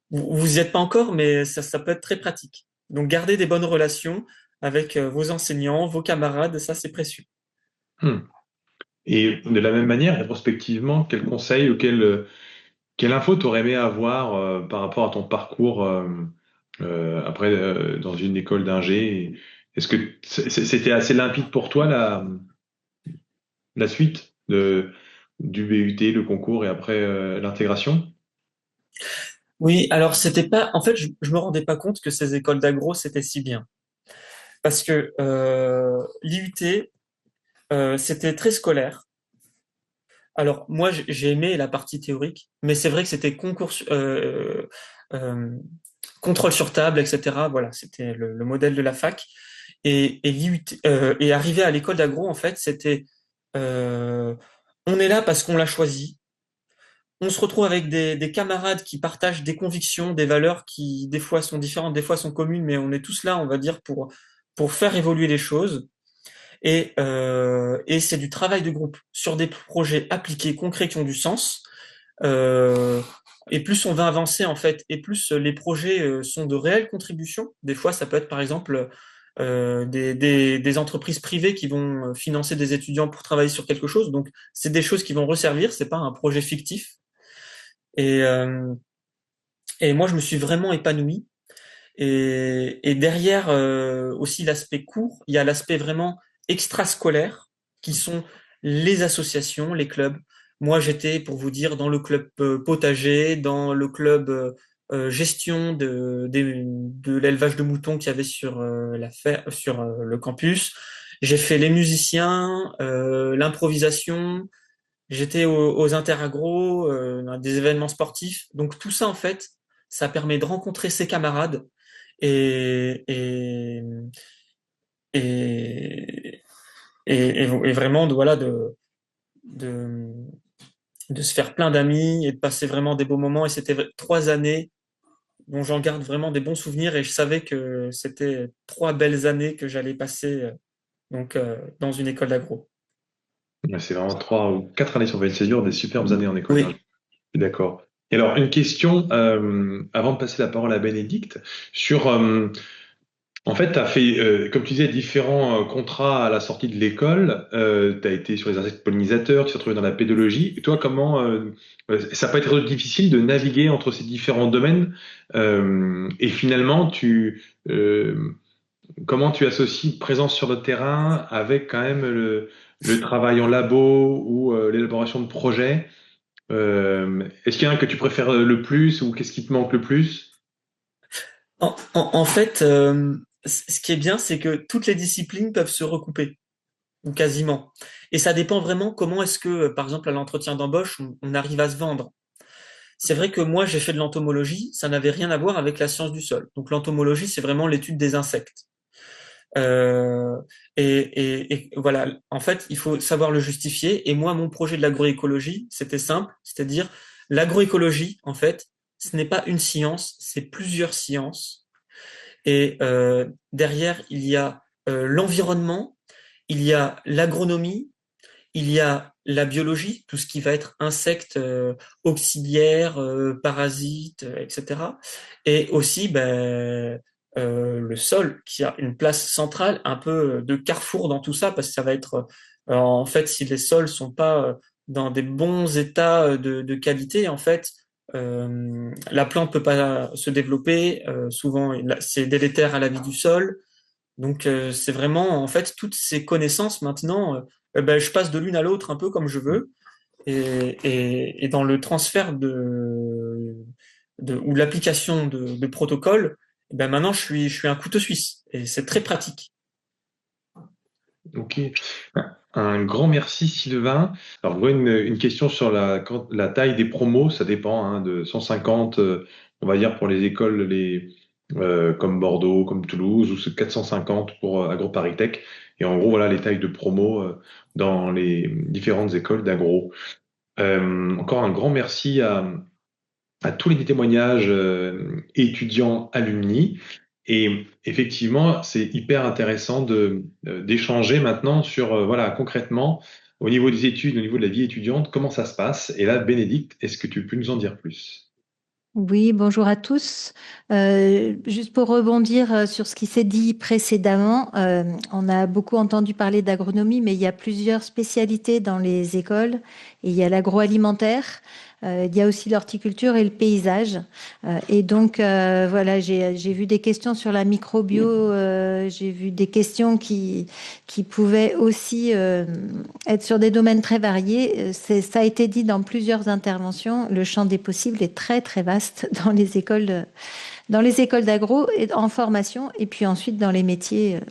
Vous y êtes pas encore, mais ça peut être très pratique. Donc, garder des bonnes relations avec vos enseignants, vos camarades, ça, c'est précieux. Hmm. Et de la même manière, rétrospectivement, quel conseil ou quelle info t'aurais aimé avoir par rapport à ton parcours après dans une école d'ingé? Est-ce que c'était assez limpide pour toi la suite du BUT, le concours et après l'intégration? Oui, alors c'était pas, en fait, je me rendais pas compte que ces écoles d'agro c'était si bien, parce que l'IUT c'était très scolaire. Alors moi j'ai aimé la partie théorique, mais c'est vrai que c'était euh, contrôle sur table, etc. Voilà, c'était le modèle de la fac. Et l'IUT, et arrivé à l'école d'agro en fait c'était euh, on est là parce qu'on l'a choisi. On se retrouve avec des camarades qui partagent des convictions, des valeurs qui des fois sont différentes, des fois sont communes, mais on est tous là, on va dire, pour faire évoluer les choses. Et c'est du travail de groupe sur des projets appliqués, concrets, qui ont du sens. Euh, et plus on va avancer, en fait, et plus les projets sont de réelles contributions. Des fois, ça peut être, par exemple, des entreprises privées qui vont financer des étudiants pour travailler sur quelque chose. Donc, c'est des choses qui vont resservir, c'est pas un projet fictif. Et, euh, et moi, je me suis vraiment épanoui. Et derrière aussi l'aspect court, il y a l'aspect vraiment extrascolaire, qui sont les associations, les clubs. Moi, j'étais, pour vous dire, dans le club potager, dans le club gestion de l'élevage de moutons qu'il y avait sur, sur le campus. J'ai fait les musiciens, l'improvisation. J'étais aux interagros, dans des événements sportifs. Donc tout ça, en fait, ça permet de rencontrer ses camarades et, et, et, et vraiment voilà, de, de se faire plein d'amis et de passer vraiment des beaux moments. Et c'était 3 années dont j'en garde vraiment des bons souvenirs et je savais que c'était 3 belles années que j'allais passer dans une école d'agro. Ouais, c'est vraiment 3 ou 4 années sur le césure, des superbes années en école d'ingé. Oui, Je suis d'accord. Et alors, une question avant de passer la parole à Bénédicte sur en fait, tu as fait, comme tu disais, différents contrats à la sortie de l'école. Tu as été sur les insectes pollinisateurs, tu t'es retrouvé dans la pédologie. Et toi, comment ça peut être difficile de naviguer entre ces différents domaines et finalement, comment tu associes présence sur le terrain avec quand même le travail en labo ou l'élaboration de projets? Est-ce qu'il y en a un que tu préfères le plus ou qu'est-ce qui te manque le plus? en fait, ce qui est bien, c'est que toutes les disciplines peuvent se recouper. ou quasiment. Et ça dépend vraiment comment est-ce que, par exemple, à l'entretien d'embauche, on arrive à se vendre. C'est vrai que moi, j'ai fait de l'entomologie, ça n'avait rien à voir avec la science du sol. Donc l'entomologie, c'est vraiment l'étude des insectes. Euh, et voilà, en fait, il faut savoir le justifier. Et moi, mon projet de l'agroécologie, c'était simple, c'est-à-dire l'agroécologie, en fait, ce n'est pas une science, c'est plusieurs sciences. Et derrière, il y a l'environnement, il y a l'agronomie, il y a la biologie, tout ce qui va être insectes auxiliaires, parasites, etc. Et aussi le sol, qui a une place centrale, un peu de carrefour dans tout ça, parce que ça va être, en fait, si les sols sont pas dans des bons états de qualité, en fait, la plante peut pas se développer. Souvent, c'est délétère à la vie du sol. Donc c'est vraiment en fait toutes ces connaissances maintenant, je passe de l'une à l'autre un peu comme je veux et dans le transfert de ou l'application de protocoles, maintenant je suis un couteau suisse et c'est très pratique. Ok. Un grand merci, Sylvain. Alors, moi, une question sur la taille des promos, ça dépend hein, de 150, on va dire, pour les écoles comme Bordeaux, comme Toulouse, ou c'est 450 pour AgroParisTech. Et en gros, voilà les tailles de promos dans les différentes écoles d'agro. Encore un grand merci à tous les témoignages étudiants, alumni. Et effectivement, c'est hyper intéressant d'échanger maintenant sur, voilà, concrètement, au niveau des études, au niveau de la vie étudiante, comment ça se passe. Et là, Bénédicte, est-ce que tu peux nous en dire plus? Oui, bonjour à tous. Juste pour rebondir sur ce qui s'est dit précédemment, on a beaucoup entendu parler d'agronomie, mais il y a plusieurs spécialités dans les écoles. Et il y a l'agroalimentaire, il y a aussi l'horticulture et le paysage. Et donc, voilà, j'ai vu des questions sur la microbio, j'ai vu des questions qui pouvaient aussi être sur des domaines très variés. Ça a été dit dans plusieurs interventions. Le champ des possibles est très, très vaste dans les écoles d'agro et en formation, et puis ensuite dans les métiers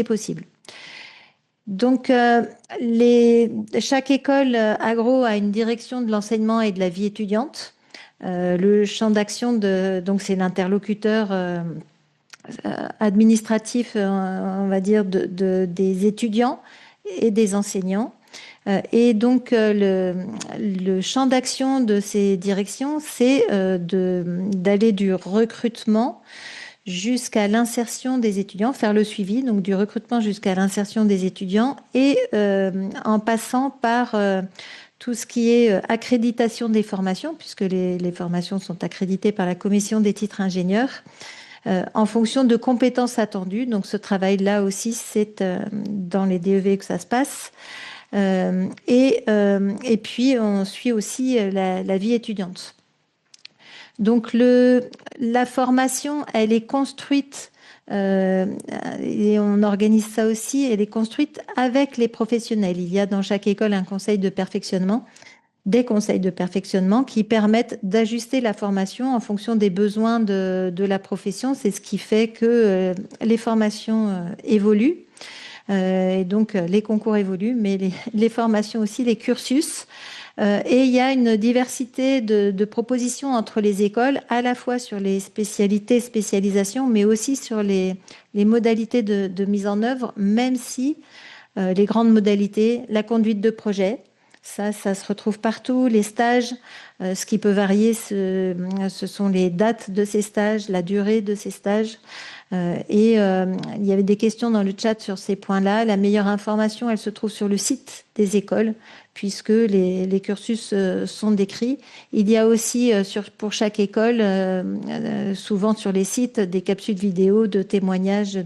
possibles. Donc, chaque école agro a une direction de l'enseignement et de la vie étudiante. Le champ d'action, donc c'est l'interlocuteur administratif, on va dire, des étudiants et des enseignants. Et donc, le champ d'action de ces directions, c'est d'aller du recrutement jusqu'à l'insertion des étudiants, faire le suivi, donc du recrutement jusqu'à l'insertion des étudiants, et en passant par tout ce qui est accréditation des formations, puisque les formations sont accréditées par la commission des titres ingénieurs, en fonction de compétences attendues. Donc ce travail-là aussi, c'est dans les DEV que ça se passe. Et puis, on suit aussi la vie étudiante. Donc, la formation, elle est construite, et on organise ça aussi, elle est construite avec les professionnels. Il y a dans chaque école un conseil de perfectionnement, des conseils de perfectionnement qui permettent d'ajuster la formation en fonction des besoins de la profession. C'est ce qui fait que les formations évoluent. Et donc, les concours évoluent, mais les formations aussi, les cursus. Et il y a une diversité de propositions entre les écoles, à la fois sur les spécialités, spécialisations, mais aussi sur les modalités de mise en œuvre, même si les grandes modalités, la conduite de projet, ça se retrouve partout, les stages, ce qui peut varier, ce sont les dates de ces stages, la durée de ces stages. Et il y avait des questions dans le chat sur ces points-là. La meilleure information, elle se trouve sur le site des écoles, puisque les cursus sont décrits. Il y a aussi pour chaque école, souvent sur les sites, des capsules vidéo de témoignages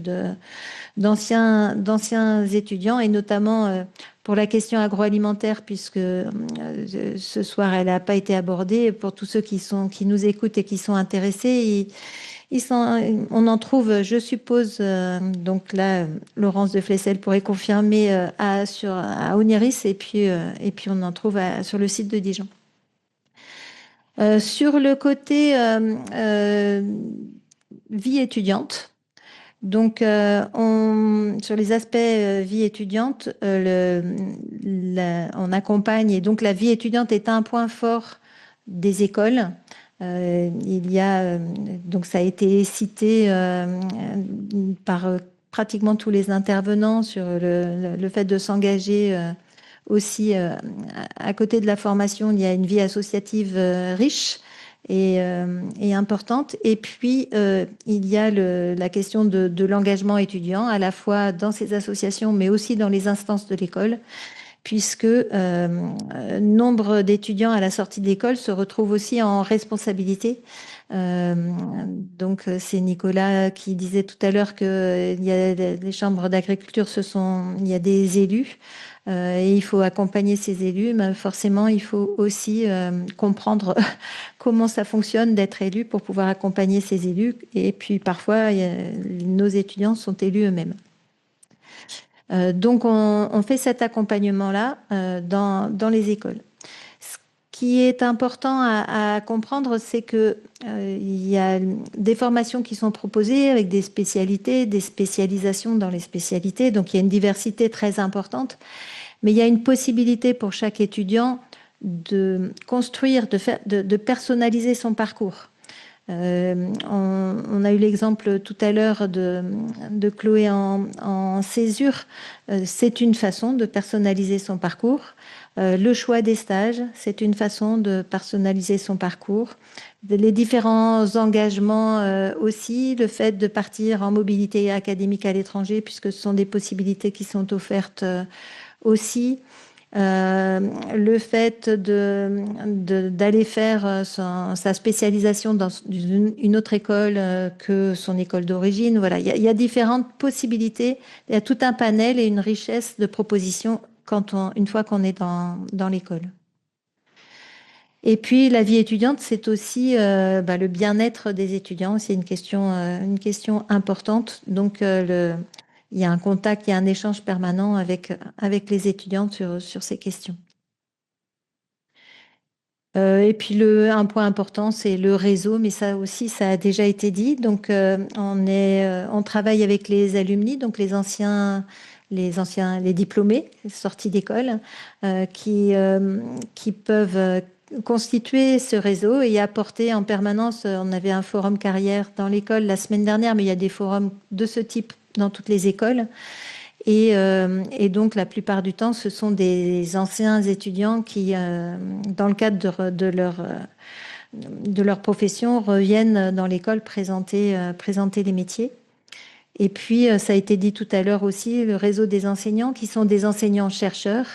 d'anciens étudiants, et notamment pour la question agroalimentaire, puisque ce soir, elle n'a pas été abordée. Pour tous ceux qui nous écoutent et qui sont intéressés, on en trouve, je suppose, donc là, Laurence de Flessel pourrait confirmer à Oniris, et puis on en trouve sur le site de Dijon. Sur le côté vie étudiante, Donc, sur les aspects vie étudiante, on accompagne, et donc la vie étudiante est un point fort des écoles. Il y a, donc ça a été cité par pratiquement tous les intervenants sur le fait de s'engager aussi à côté de la formation. Il y a une vie associative riche et importante. Et puis, il y a la question de l'engagement étudiant, à la fois dans ces associations, mais aussi dans les instances de l'école, puisque nombre d'étudiants à la sortie de l'école se retrouvent aussi en responsabilité. Donc, c'est Nicolas qui disait tout à l'heure qu'il y a les chambres d'agriculture, il y a des élus. Et il faut accompagner ces élus, mais forcément, il faut aussi comprendre comment ça fonctionne d'être élu pour pouvoir accompagner ces élus. Et puis, parfois, nos étudiants sont élus eux-mêmes. Donc, on fait cet accompagnement-là dans les écoles. Ce qui est important à comprendre, c'est que il y a des formations qui sont proposées avec des spécialités, des spécialisations dans les spécialités. Donc, il y a une diversité très importante. Mais il y a une possibilité pour chaque étudiant de construire, de personnaliser son parcours. On a eu l'exemple tout à l'heure de Chloé en césure. C'est une façon de personnaliser son parcours. Le choix des stages, c'est une façon de personnaliser son parcours. Les différents engagements aussi, le fait de partir en mobilité académique à l'étranger, puisque ce sont des possibilités qui sont offertes aussi. Le fait d'aller faire sa spécialisation dans une autre école que son école d'origine. Voilà, il y a différentes possibilités. Il y a tout un panel et une richesse de propositions une fois qu'on est dans l'école. Et puis, la vie étudiante, c'est aussi le bien-être des étudiants. C'est une question importante. Donc, il y a un contact, il y a un échange permanent avec les étudiants sur ces questions. Et puis, un point important, c'est le réseau, mais ça aussi, ça a déjà été dit. Donc, on travaille avec les alumni, donc les diplômés, sortis d'école, qui peuvent constituer ce réseau et apporter en permanence. On avait un forum carrière dans l'école la semaine dernière, mais il y a des forums de ce type dans toutes les écoles. Et donc, la plupart du temps, ce sont des anciens étudiants qui, dans le cadre de leur profession, reviennent dans l'école présenter les métiers. Et puis, ça a été dit tout à l'heure aussi, le réseau des enseignants qui sont des enseignants-chercheurs.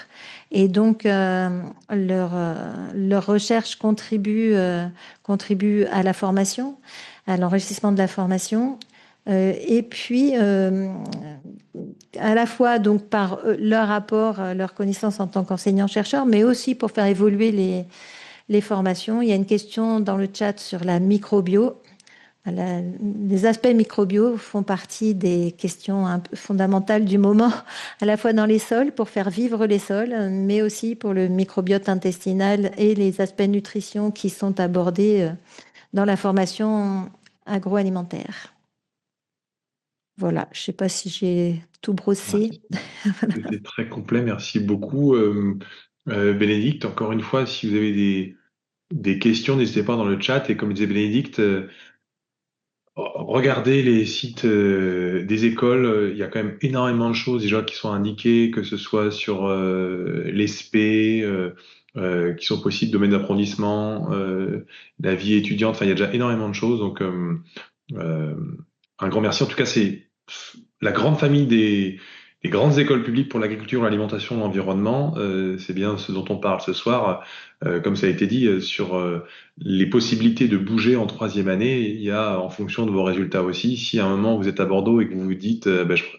Et donc, leur recherche contribue à la formation, à l'enrichissement de la formation. Et puis, à la fois donc par leur apport, leur connaissance en tant qu'enseignant-chercheur, mais aussi pour faire évoluer les formations. Il y a une question dans le chat sur la microbio. Les aspects microbiaux font partie des questions un peu fondamentales du moment, à la fois dans les sols, pour faire vivre les sols, mais aussi pour le microbiote intestinal et les aspects nutrition qui sont abordés dans la formation agroalimentaire. Voilà, je ne sais pas si j'ai tout brossé. C'était très complet, merci beaucoup. Bénédicte, encore une fois, si vous avez des questions, n'hésitez pas dans le chat. Et comme disait Bénédicte, regardez les sites des écoles. Il y a quand même énormément de choses déjà qui sont indiquées, que ce soit sur l'ESP, qui sont possibles, domaine d'approfondissement, la vie étudiante. Enfin, il y a déjà énormément de choses. Donc, un grand merci. En tout cas, c'est la grande famille des grandes écoles publiques pour l'agriculture, l'alimentation, l'environnement. C'est bien ce dont on parle ce soir. Comme ça a été dit, sur les possibilités de bouger en troisième année, il y a en fonction de vos résultats aussi. Si à un moment vous êtes à Bordeaux et que vous vous dites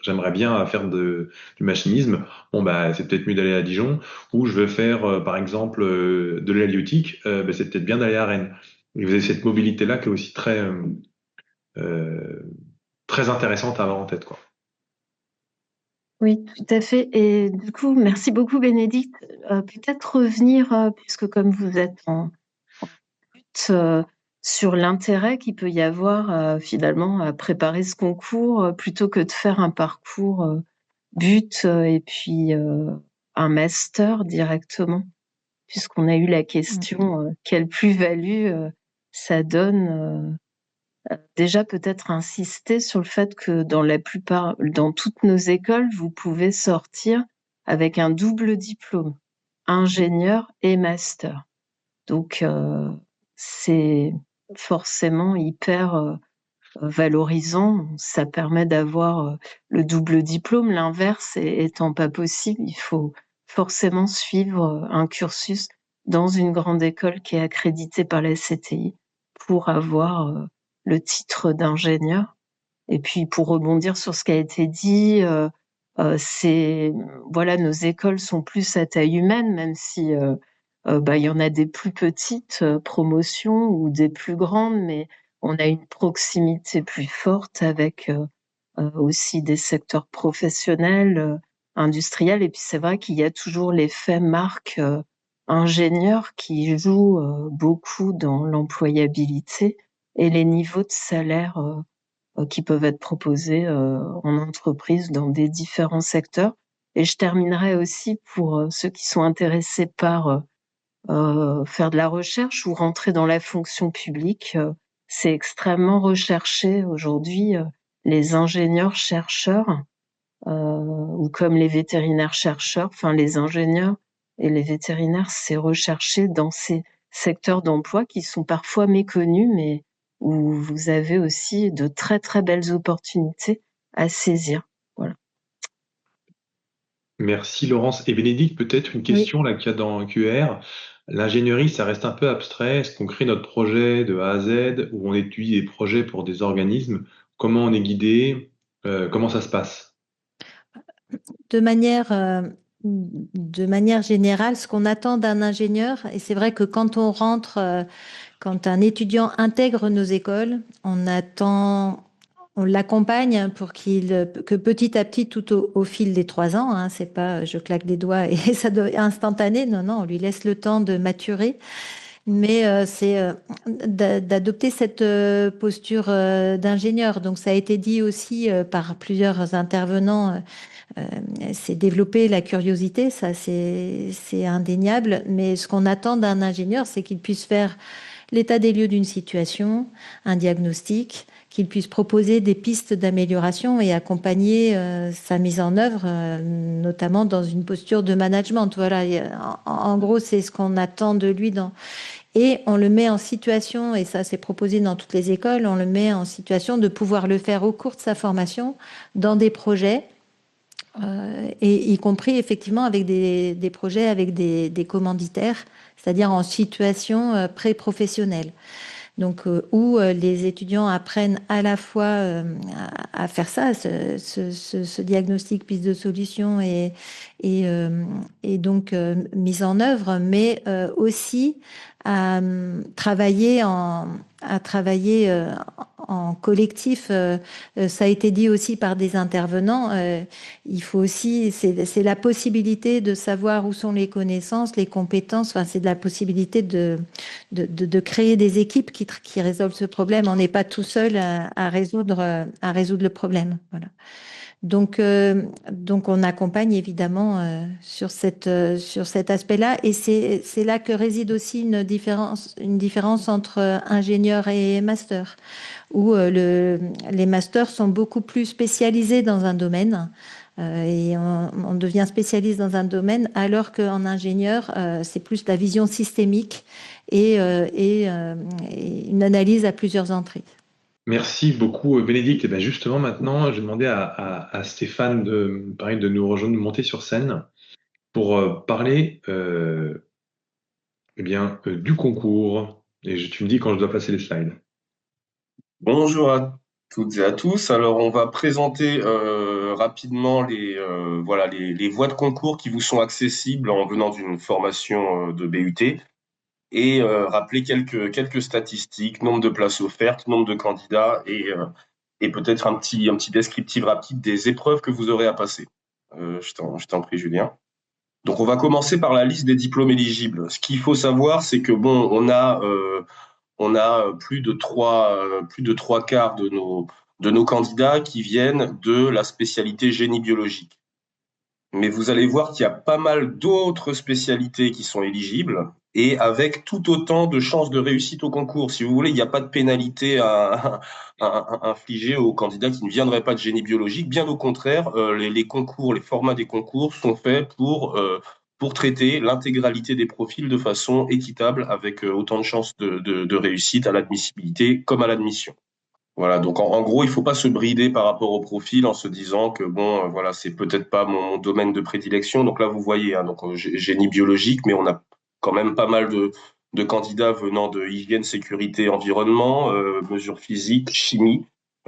j'aimerais bien faire du machinisme, bon c'est peut-être mieux d'aller à Dijon, ou je veux faire par exemple de l'halieutique, c'est peut-être bien d'aller à Rennes. Et vous avez cette mobilité-là qui est aussi très intéressante à avoir en tête, quoi. Oui, tout à fait. Et du coup, merci beaucoup, Bénédicte. Peut-être revenir, puisque comme vous êtes en but, sur l'intérêt qu'il peut y avoir finalement à préparer ce concours plutôt que de faire un parcours but et puis un master directement, puisqu'on a eu la question quelle plus-value ça donne. Déjà peut-être insister sur le fait que dans toutes nos écoles, vous pouvez sortir avec un double diplôme, ingénieur et master. Donc c'est forcément hyper valorisant. Ça permet d'avoir le double diplôme. L'inverse étant pas possible, il faut forcément suivre un cursus dans une grande école qui est accréditée par la CTI pour avoir le titre d'ingénieur. Et puis pour rebondir sur ce qui a été dit, voilà, nos écoles sont plus à taille humaine, même si il y en a des plus petites promotions ou des plus grandes, mais on a une proximité plus forte avec aussi des secteurs professionnels, industriels. Et puis c'est vrai qu'il y a toujours l'effet marque ingénieur qui joue beaucoup dans l'employabilité et les niveaux de salaire qui peuvent être proposés en entreprise dans des différents secteurs. Et je terminerai aussi pour ceux qui sont intéressés par faire de la recherche ou rentrer dans la fonction publique. C'est extrêmement recherché aujourd'hui. Les ingénieurs-chercheurs ou comme les vétérinaires-chercheurs, enfin les ingénieurs et les vétérinaires, c'est recherché dans ces secteurs d'emploi qui sont parfois méconnus, mais où vous avez aussi de très très belles opportunités à saisir. Voilà. Merci Laurence. Et Bénédicte, peut-être une question là qu'il y a dans QR. L'ingénierie, ça reste un peu abstrait. Est-ce qu'on crée notre projet de A à Z ou on étudie des projets pour des organismes? Comment on est guidé? Comment ça se passe? De manière générale, ce qu'on attend d'un ingénieur, et c'est vrai que quand on rentre, quand un étudiant intègre nos écoles, on l'accompagne pour que petit à petit, tout au fil des 3 ans, hein, c'est pas je claque des doigts et ça doit instantané, non, non, on lui laisse le temps de maturer. Mais c'est d'adopter cette posture d'ingénieur. Donc ça a été dit aussi par plusieurs intervenants. C'est développer la curiosité, ça c'est indéniable. Mais ce qu'on attend d'un ingénieur, c'est qu'il puisse faire l'état des lieux d'une situation, un diagnostic, qu'il puisse proposer des pistes d'amélioration et accompagner sa mise en œuvre, notamment dans une posture de management. Voilà, en gros, c'est ce qu'on attend de lui et on le met en situation, et ça c'est proposé dans toutes les écoles, on le met en situation de pouvoir le faire au cours de sa formation dans des projets, et y compris effectivement avec des projets avec des commanditaires, c'est-à-dire en situation pré-professionnelle. Donc, où les étudiants apprennent à la fois à faire ça, ce diagnostic, piste de solution et donc mise en œuvre, mais aussi à travailler en collectif. Ça a été dit aussi par des intervenants. Il faut aussi, c'est la possibilité de savoir où sont les connaissances, les compétences. Enfin, c'est de la possibilité de créer des équipes qui résolvent ce problème. On n'est pas tout seul à résoudre le problème. Voilà. Donc on accompagne évidemment sur cet aspect-là, et c'est là que réside aussi une différence entre ingénieur et master, où les masters sont beaucoup plus spécialisés dans un domaine, et on devient spécialiste dans un domaine, alors qu'en ingénieur, c'est plus la vision systémique et une analyse à plusieurs entrées. Merci beaucoup Bénédicte. Et bien justement maintenant, je vais demander à Stéphane de nous rejoindre, de monter sur scène pour parler du concours. Et tu me dis quand je dois passer les slides. Bonjour à toutes et à tous. Alors, on va présenter rapidement les voies de concours qui vous sont accessibles en venant d'une formation de BUT et rappeler quelques statistiques, nombre de places offertes, nombre de candidats et peut-être un petit descriptif rapide des épreuves que vous aurez à passer. Je t'en prie, Julien. Donc, on va commencer par la liste des diplômes éligibles. Ce qu'il faut savoir, c'est que bon, on a plus de trois quarts de nos candidats qui viennent de la spécialité génie biologique. Mais vous allez voir qu'il y a pas mal d'autres spécialités qui sont éligibles et avec tout autant de chances de réussite au concours. Si vous voulez, il n'y a pas de pénalité à infliger aux candidats qui ne viendraient pas de génie biologique. Bien au contraire, les concours, les formats des concours sont faits pour traiter l'intégralité des profils de façon équitable avec autant de chances de réussite à l'admissibilité comme à l'admission. Voilà, donc en gros, il faut pas se brider par rapport au profil en se disant que bon, voilà, c'est peut-être pas mon domaine de prédilection. Donc là, vous voyez, hein, donc génie biologique, mais on a quand même pas mal de candidats venant de hygiène, sécurité, environnement, mesures physiques, chimie,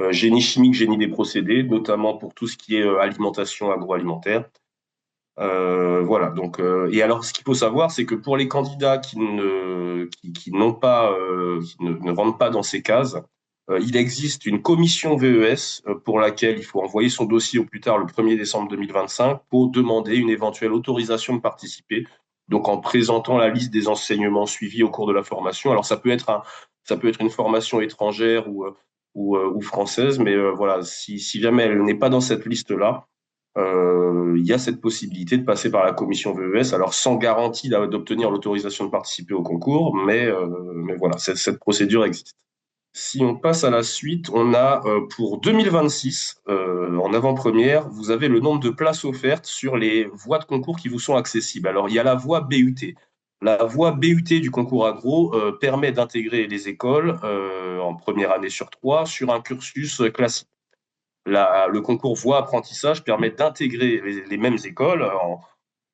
génie chimique, génie des procédés, notamment pour tout ce qui est alimentation agroalimentaire. Voilà, donc et alors ce qu'il faut savoir, c'est que pour les candidats qui n'ont pas qui ne rentrent pas dans ces cases, il existe une commission VES pour laquelle il faut envoyer son dossier au plus tard le 1er décembre 2025 pour demander une éventuelle autorisation de participer. Donc en présentant la liste des enseignements suivis au cours de la formation. Alors ça peut être une formation étrangère ou française, mais voilà, si jamais elle n'est pas dans cette liste-là, il y a cette possibilité de passer par la commission VES, alors sans garantie d'obtenir l'autorisation de participer au concours, mais voilà, cette procédure existe. Si on passe à la suite, on a pour 2026, en avant-première, vous avez le nombre de places offertes sur les voies de concours qui vous sont accessibles. Alors, il y a la voie BUT. La voie BUT du concours agro permet d'intégrer les écoles en première année sur 3 sur un cursus classique. Le concours voie apprentissage permet d'intégrer les mêmes écoles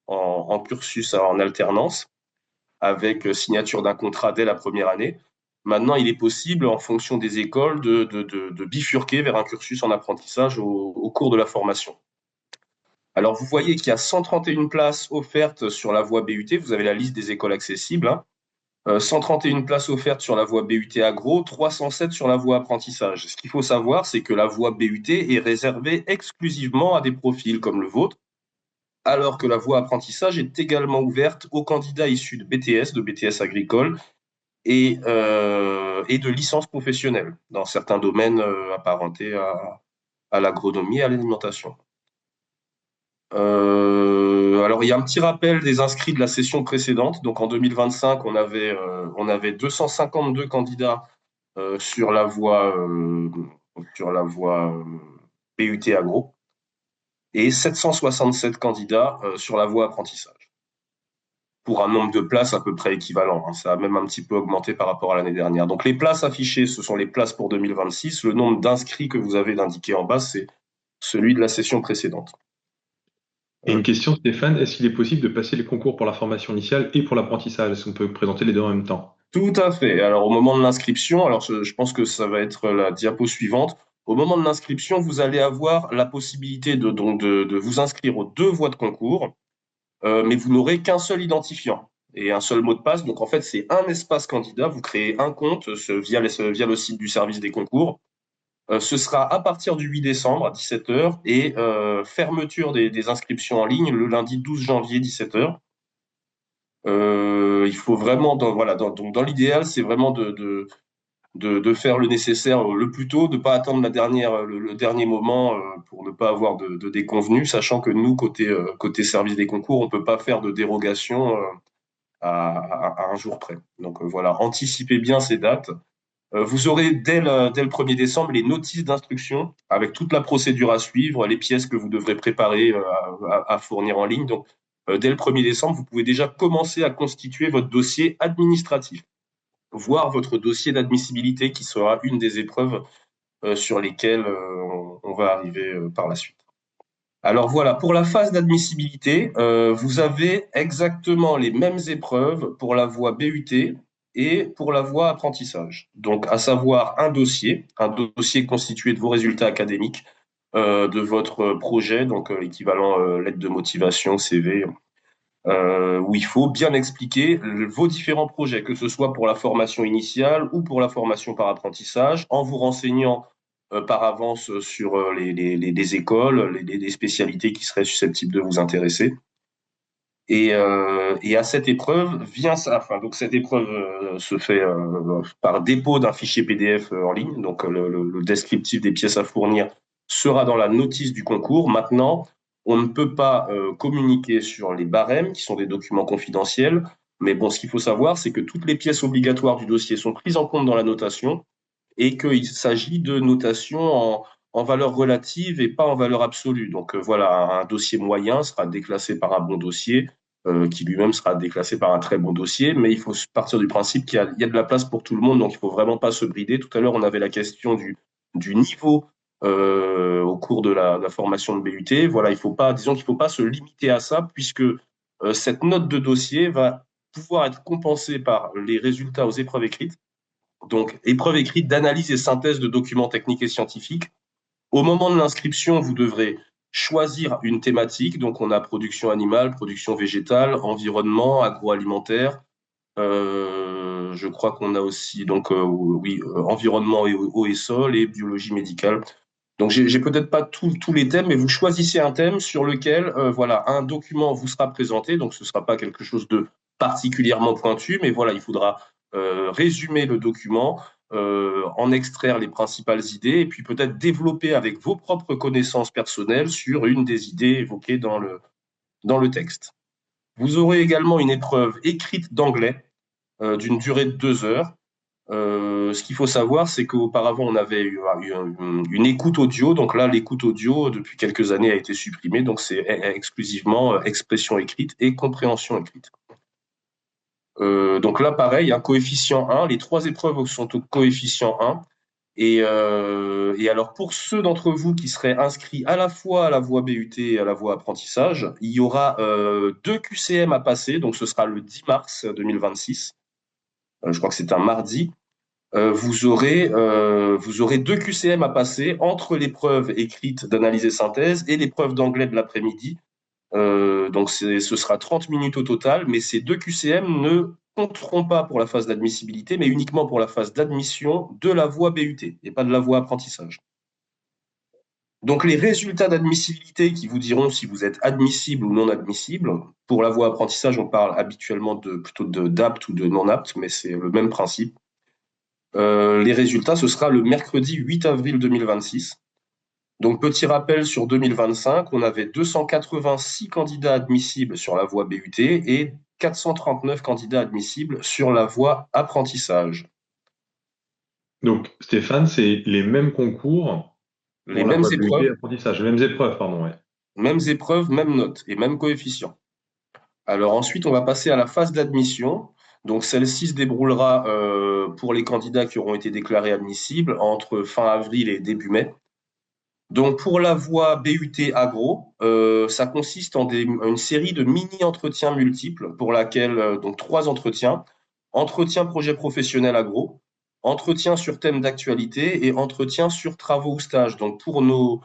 en cursus en alternance avec signature d'un contrat dès la première année. Maintenant, il est possible, en fonction des écoles, de bifurquer vers un cursus en apprentissage au cours de la formation. Alors, vous voyez qu'il y a 131 places offertes sur la voie BUT. Vous avez la liste des écoles accessibles. 131 places offertes sur la voie BUT agro, 307 sur la voie apprentissage. Ce qu'il faut savoir, c'est que la voie BUT est réservée exclusivement à des profils comme le vôtre, alors que la voie apprentissage est également ouverte aux candidats issus de BTS agricole et de licences professionnelles dans certains domaines apparentés à l'agronomie et à l'alimentation. Alors, il y a un petit rappel des inscrits de la session précédente. Donc, en 2025, on avait 252 candidats sur la voie BUT agro et 767 candidats sur la voie apprentissage, pour un nombre de places à peu près équivalent, hein. Ça a même un petit peu augmenté par rapport à l'année dernière. Donc, les places affichées, ce sont les places pour 2026. Le nombre d'inscrits que vous avez d'indiqué en bas, c'est celui de la session précédente. Et une question, Stéphane, est-ce qu'il est possible de passer les concours pour la formation initiale et pour l'apprentissage? Est-ce qu'on peut présenter les deux en même temps? Tout à fait. Alors, au moment de l'inscription, alors je pense que ça va être la diapo suivante. Au moment de l'inscription, vous allez avoir la possibilité de vous inscrire aux deux voies de concours, mais vous n'aurez qu'un seul identifiant et un seul mot de passe. Donc, en fait, c'est un espace candidat. Vous créez un compte via le site du service des concours. Ce sera à partir du 8 décembre à 17h et fermeture des inscriptions en ligne le lundi 12 janvier 17h. Il faut vraiment, dans l'idéal, c'est vraiment de faire le nécessaire le plus tôt, de ne pas attendre le dernier moment pour ne pas avoir de déconvenus, sachant que nous, côté service des concours, on ne peut pas faire de dérogation à un jour près. Donc voilà, anticipez bien ces dates. Vous aurez dès le 1er décembre les notices d'instruction avec toute la procédure à suivre, les pièces que vous devrez préparer à fournir en ligne. Donc, dès le 1er décembre, vous pouvez déjà commencer à constituer votre dossier administratif, voire votre dossier d'admissibilité qui sera une des épreuves sur lesquelles on va arriver par la suite. Alors voilà, pour la phase d'admissibilité, vous avez exactement les mêmes épreuves pour la voie BUT et pour la voie apprentissage. Donc, à savoir un dossier constitué de vos résultats académiques, de votre projet, donc l'équivalent lettre de motivation, CV, où il faut bien expliquer vos différents projets, que ce soit pour la formation initiale ou pour la formation par apprentissage, en vous renseignant par avance sur les écoles, les spécialités qui seraient susceptibles de vous intéresser. Et à cette épreuve vient ça. Enfin, donc cette épreuve se fait par dépôt d'un fichier PDF en ligne. Donc le descriptif des pièces à fournir sera dans la notice du concours. Maintenant, on ne peut pas communiquer sur les barèmes, qui sont des documents confidentiels. Mais bon, ce qu'il faut savoir, c'est que toutes les pièces obligatoires du dossier sont prises en compte dans la notation et qu'il s'agit de notation en valeur relative et pas en valeur absolue. Donc voilà, un dossier moyen sera déclassé par un bon dossier, qui lui-même sera déclassé par un très bon dossier, mais il faut partir du principe qu'il y a de la place pour tout le monde, donc il faut vraiment pas se brider. Tout à l'heure, on avait la question du niveau au cours de la formation de BUT. Voilà, disons qu'il faut pas se limiter à ça, puisque cette note de dossier va pouvoir être compensée par les résultats aux épreuves écrites. Donc, épreuve écrite d'analyse et synthèse de documents techniques et scientifiques. Au moment de l'inscription, vous devrez choisir une thématique. Donc, on a production animale, production végétale, environnement, agroalimentaire. Je crois qu'on a aussi environnement et eau et sol et biologie médicale. Donc, j'ai peut-être pas tous les thèmes, mais vous choisissez un thème sur lequel, voilà, un document vous sera présenté. Donc, ce sera pas quelque chose de particulièrement pointu, mais voilà, il faudra résumer le document, en extraire les principales idées, et puis peut-être développer avec vos propres connaissances personnelles sur une des idées évoquées dans le texte. Vous aurez également une épreuve écrite d'anglais d'une durée de 2 heures. Ce qu'il faut savoir, c'est qu'auparavant, on avait eu une écoute audio. Donc là, l'écoute audio, depuis quelques années, a été supprimée. Donc c'est exclusivement expression écrite et compréhension écrite. Donc là, pareil, un coefficient 1. Les 3 épreuves sont au coefficient 1. Et alors, pour ceux d'entre vous qui seraient inscrits à la fois à la voie BUT et à la voie apprentissage, il y aura 2 QCM à passer. Donc ce sera le 10 mars 2026. Je crois que c'est un mardi. Vous aurez 2 QCM à passer entre l'épreuve écrite d'analyse et synthèse et l'épreuve d'anglais de l'après-midi. Donc ce sera 30 minutes au total, mais ces 2 QCM ne compteront pas pour la phase d'admissibilité, mais uniquement pour la phase d'admission de la voie BUT et pas de la voie apprentissage. Donc les résultats d'admissibilité qui vous diront si vous êtes admissible ou non admissible. Pour la voie apprentissage, on parle habituellement plutôt d'apte ou de non apte, mais c'est le même principe. Les résultats, ce sera le mercredi 8 avril 2026. Donc, petit rappel, sur 2025, on avait 286 candidats admissibles sur la voie BUT et 439 candidats admissibles sur la voie apprentissage. Donc, Stéphane, c'est les mêmes concours Les pour la mêmes voie BUT et épreuves, apprentissage, les mêmes épreuves, pardon, ouais. mêmes notes et mêmes coefficients. Alors ensuite, on va passer à la phase d'admission. Donc celle-ci se déroulera pour les candidats qui auront été déclarés admissibles entre fin avril et début mai. Donc pour la voie BUT Agro, ça consiste en une série de mini-entretiens multiples pour laquelle, donc 3 entretiens. Entretien projet professionnel agro, entretien sur thème d'actualité et entretien sur travaux ou stages. Donc pour nos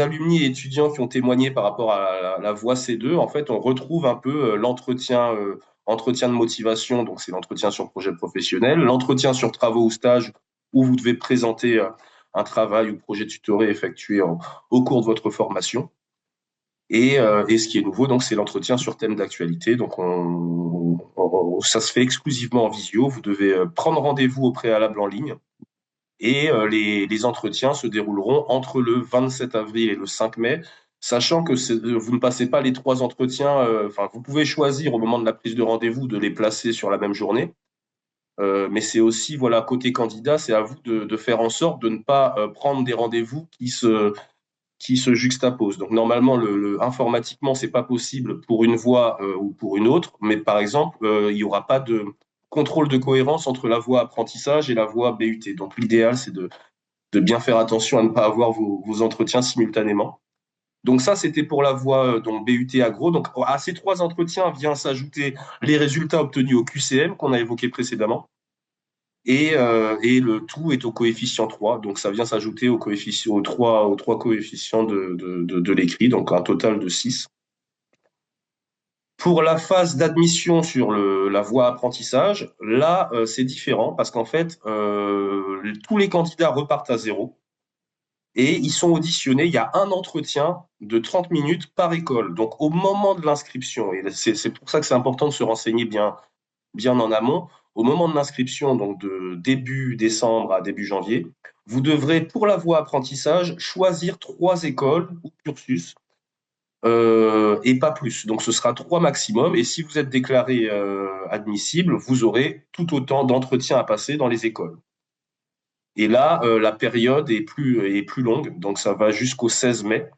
alumni et étudiants qui ont témoigné par rapport à la voie C2, en fait, on retrouve un peu l'entretien de motivation, donc c'est l'entretien sur projet professionnel, l'entretien sur travaux ou stages, où vous devez présenter un travail ou projet tutoré effectué au cours de votre formation. Et ce qui est nouveau, donc, c'est l'entretien sur thème d'actualité. Donc, ça se fait exclusivement en visio. Vous devez prendre rendez-vous au préalable en ligne. Et les entretiens se dérouleront entre le 27 avril et le 5 mai, sachant que vous ne passez pas les 3 entretiens. Enfin, vous pouvez choisir au moment de la prise de rendez-vous de les placer sur la même journée. Mais c'est aussi, voilà, côté candidat, c'est à vous de faire en sorte de ne pas prendre des rendez-vous qui se juxtaposent. Donc normalement, informatiquement, c'est pas possible pour une voie ou pour une autre, mais par exemple, il n'y aura pas de contrôle de cohérence entre la voie apprentissage et la voie BUT. Donc l'idéal, c'est de bien faire attention à ne pas avoir vos entretiens simultanément. Donc ça, c'était pour la voie BUT Agro. Donc à ces 3 entretiens vient s'ajouter les résultats obtenus au QCM qu'on a évoqué précédemment. Et le tout est au coefficient 3. Donc ça vient s'ajouter aux 3 coefficients de l'écrit, donc un total de 6. Pour la phase d'admission sur la voie apprentissage, là, c'est différent parce qu'en fait, tous les candidats repartent à 0. et ils sont auditionnés. Il y a un entretien de 30 minutes par école. Donc, au moment de l'inscription, et c'est pour ça que c'est important de se renseigner bien en amont, au moment de l'inscription, donc de début décembre à début janvier, vous devrez, pour la voie apprentissage, choisir 3 écoles ou cursus et pas plus. Donc, ce sera 3 maximum. Et si vous êtes déclaré admissible, vous aurez tout autant d'entretiens à passer dans les écoles. Et là, la période est plus longue, donc ça va jusqu'au 16 mai.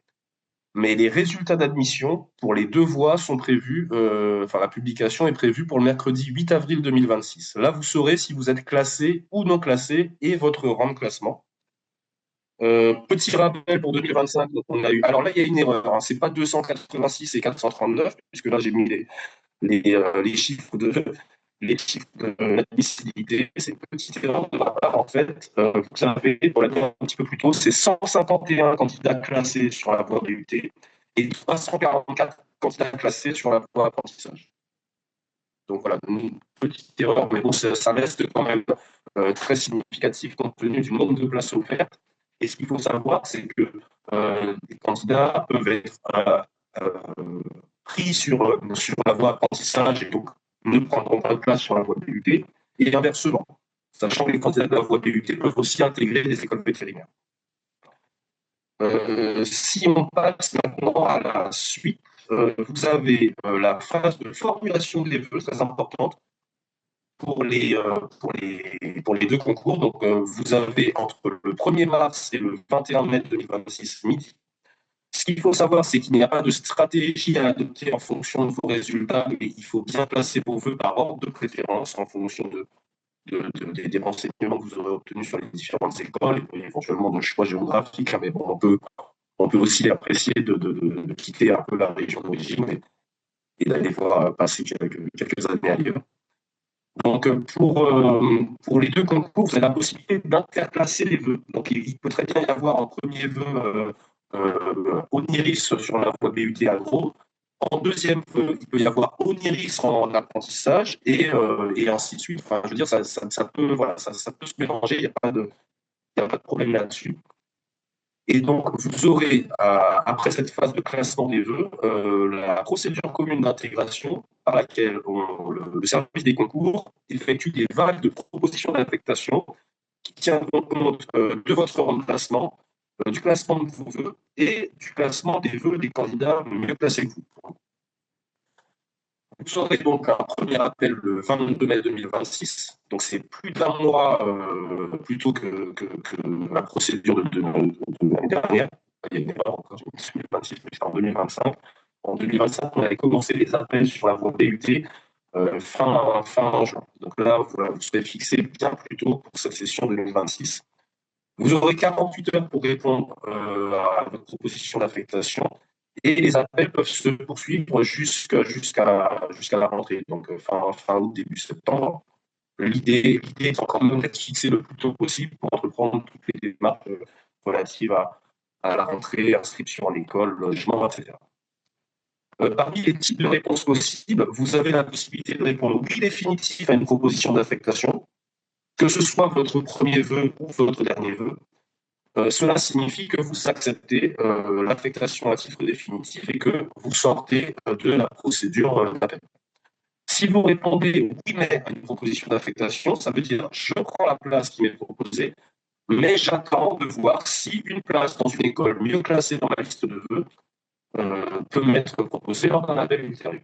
Mais les résultats d'admission pour les 2 voies sont prévus, enfin la publication est prévue pour le mercredi 8 avril 2026. Là, vous saurez si vous êtes classé ou non classé et votre rang de classement. Petit rappel pour 2025, donc on a eu. Alors là, il y a une erreur, hein, c'est pas 286 et 439, puisque là j'ai mis les chiffres de l'admissibilité. C'est une petite erreur de ma part, en fait. Vous avez, pour la dire un petit peu plus tôt, c'est 151 candidats classés sur la voie BUT et 344 candidats classés sur la voie apprentissage. Donc voilà, une petite erreur, mais bon, ça reste quand même très significatif compte tenu du nombre de places offertes. Et ce qu'il faut savoir, c'est que les candidats peuvent être pris sur la voie apprentissage et donc ne prendront pas de place sur la voie BUT, et inversement, sachant que les candidats de la voie BUT peuvent aussi intégrer les écoles vétérinaires. Si on passe maintenant à la suite, vous avez la phase de formulation des vœux, très importante, pour les 2 concours. Donc, vous avez entre le 1er mars et le 21 mai 2026 midi. Ce qu'il faut savoir, c'est qu'il n'y a pas de stratégie à adopter en fonction de vos résultats, mais il faut bien placer vos vœux par ordre de préférence en fonction des renseignements que vous aurez obtenus sur les différentes écoles et éventuellement de choix géographiques. Mais bon, on peut aussi apprécier de quitter un peu la région d'origine et d'aller voir passer quelques années ailleurs. Donc, pour les 2 concours, vous avez la possibilité d'interclasser les vœux. Donc, il peut très bien y avoir en premier vœu Oniris sur la voie BUT agro. En deuxième vœu, il peut y avoir Oniris en apprentissage et ainsi de suite. Enfin, je veux dire, ça peut, voilà, ça peut se mélanger, il n'y a pas de problème là-dessus. Et donc, vous aurez, après cette phase de classement des vœux, la procédure commune d'intégration par laquelle le service des concours effectue des vagues de propositions d'affectation qui tiendront compte de votre remplacement, du classement de vos vœux et du classement des vœux des candidats mieux classés que vous. Vous aurez donc un premier appel le 22 mai 2026, donc c'est plus d'1 mois plus tôt que la procédure de l'année dernière. Il y a une erreur encore, 2026, mais c'est en 2025. En 2025, on avait commencé les appels sur la voie BUT fin juin. Donc là, voilà, vous serez fixé bien plus tôt pour cette session 2026. Vous aurez 48 heures pour répondre à votre proposition d'affectation. Et les appels peuvent se poursuivre jusqu'à la rentrée, donc fin août, début septembre. L'idée est quand même d'être fixé le plus tôt possible pour entreprendre toutes les démarches relatives à la rentrée, inscription à l'école, logement, etc. Parmi les types de réponses possibles, vous avez la possibilité de répondre oui définitif à une proposition d'affectation, que ce soit votre premier vœu ou votre dernier vœu. Cela signifie que vous acceptez l'affectation à titre définitif et que vous sortez de la procédure d'appel. Si vous répondez oui mais à une proposition d'affectation, ça veut dire je prends la place qui m'est proposée, mais j'attends de voir si une place dans une école mieux classée dans ma liste de vœux peut m'être proposée lors d'un appel ultérieur.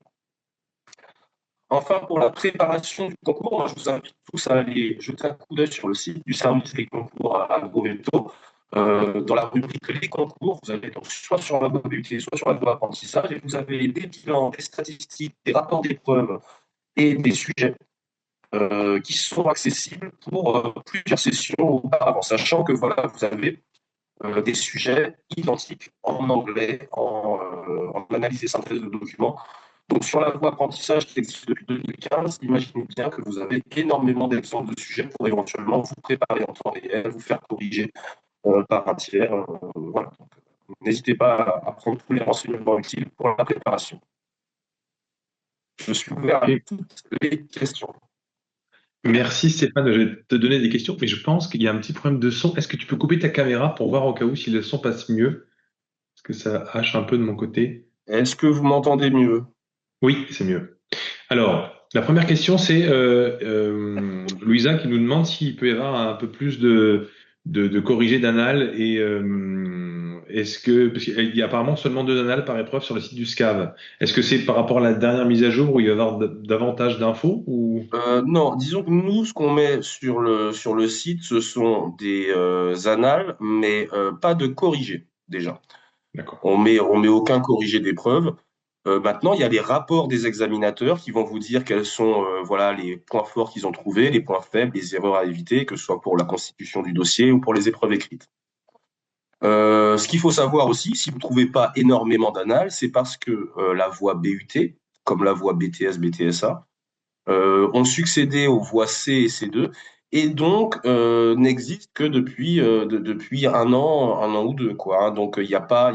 Enfin, pour la préparation du concours, moi, je vous invite tous à aller jeter un coup d'œil sur le site du service des concours à Agro-Veto. Dans la rubrique les concours, vous avez donc soit sur la voie BUT, soit sur la voie apprentissage, et vous avez des bilans, des statistiques, des rapports d'épreuves et des sujets qui sont accessibles pour plusieurs sessions auparavant, sachant que voilà, vous avez des sujets identiques en anglais, en analyse et synthèse de documents. Donc sur la voie apprentissage qui existe depuis 2015, imaginez bien que vous avez énormément d'exemples de sujets pour éventuellement vous préparer en temps réel, vous faire corriger par un tiers. Voilà. N'hésitez pas à prendre tous les renseignements utiles pour la préparation. Je suis ouvert à toutes les questions. Merci Stéphane, je vais te donner des questions, mais je pense qu'il y a un petit problème de son. Est-ce que tu peux couper ta caméra pour voir au cas où si le son passe mieux? Parce que ça hache un peu de mon côté. Est-ce que vous m'entendez mieux? Oui, c'est mieux. Alors, la première question, c'est Louisa qui nous demande s'il peut y avoir un peu plus de corrigés d'annales et est-ce que, parce qu'il y a apparemment seulement 2 annales par épreuve sur le site du SCAV. Est-ce que c'est par rapport à la dernière mise à jour où il va y avoir davantage d'infos ou... Non, disons que nous, ce qu'on met sur le site, ce sont des annales, mais pas de corrigés, déjà. D'accord. On met aucun corrigé d'épreuve. Maintenant, il y a les rapports des examinateurs qui vont vous dire quels sont voilà, les points forts qu'ils ont trouvés, les points faibles, les erreurs à éviter, que ce soit pour la constitution du dossier ou pour les épreuves écrites. Ce qu'il faut savoir aussi, si vous ne trouvez pas énormément d'annales, c'est parce que la voie BUT, comme la voie BTS, BTSA, ont succédé aux voies C et C2, et donc n'existent que depuis un an ou deux, quoi. Hein. Donc il y a pas,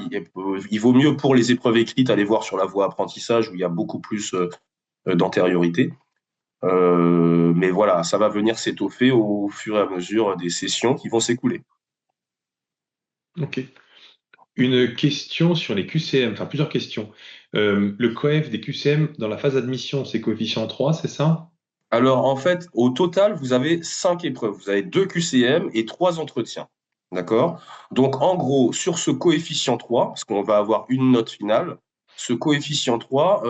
il vaut mieux pour les épreuves écrites aller voir sur la voie apprentissage où il y a beaucoup plus d'antériorité. Mais voilà, ça va venir s'étoffer au fur et à mesure des sessions qui vont s'écouler. Ok. Une question sur les QCM, enfin plusieurs questions. Le coef des QCM dans la phase d'admission, c'est coefficient 3, c'est ça? Alors, en fait, au total, vous avez 5 épreuves. Vous avez 2 QCM et 3 entretiens. D'accord? Donc, en gros, sur ce coefficient 3, parce qu'on va avoir une note finale, sur ce coefficient 3,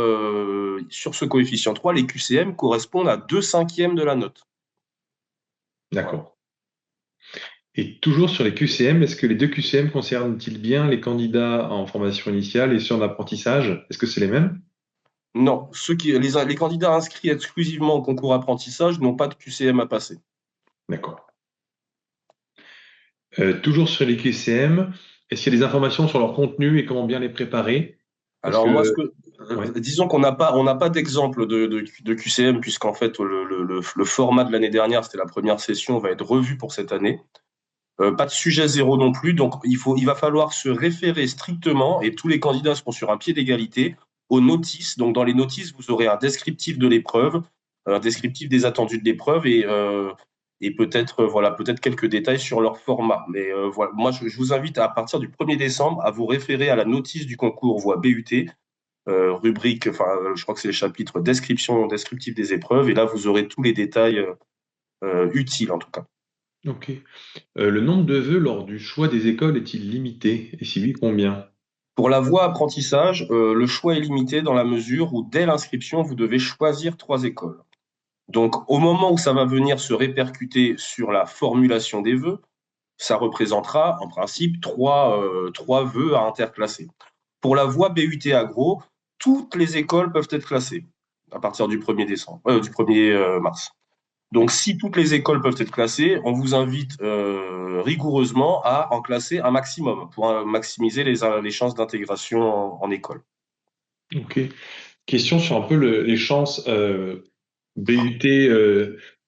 les QCM correspondent à 2/5 de la note. Voilà. D'accord. Et toujours sur les QCM, est-ce que les 2 QCM concernent-ils bien les candidats en formation initiale et ceux en apprentissage? Est-ce que c'est les mêmes? Non, les candidats inscrits exclusivement au concours apprentissage n'ont pas de QCM à passer. D'accord. Toujours sur les QCM, est-ce qu'il y a des informations sur leur contenu et comment bien les préparer? Parce Alors moi, que, ouais, disons qu'on n'a pas d'exemple de QCM puisqu'en fait le format de l'année dernière, c'était la première session, va être revu pour cette année. Pas de sujet zéro non plus, donc il va falloir se référer strictement et tous les candidats seront sur un pied d'égalité aux notices. Donc dans les notices, vous aurez un descriptif de l'épreuve, un descriptif des attendus de l'épreuve et peut-être voilà peut-être quelques détails sur leur format. Mais voilà, moi je vous invite à partir du 1er décembre à vous référer à la notice du concours voie BUT, rubrique, enfin je crois que c'est le chapitre description descriptif des épreuves et là vous aurez tous les détails utiles en tout cas. ok. Le nombre de vœux lors du choix des écoles est-il limité? Et si oui, combien? Pour la voie apprentissage, le choix est limité dans la mesure où dès l'inscription, vous devez choisir 3 écoles. Donc, au moment où ça va venir se répercuter sur la formulation des vœux, ça représentera en principe trois vœux à interclasser. Pour la voie BUT Agro, toutes les écoles peuvent être classées à partir du 1er décembre, du 1er mars. Donc, si toutes les écoles peuvent être classées, on vous invite rigoureusement à en classer un maximum pour maximiser les chances d'intégration en école. Ok. Question sur un peu les chances BUT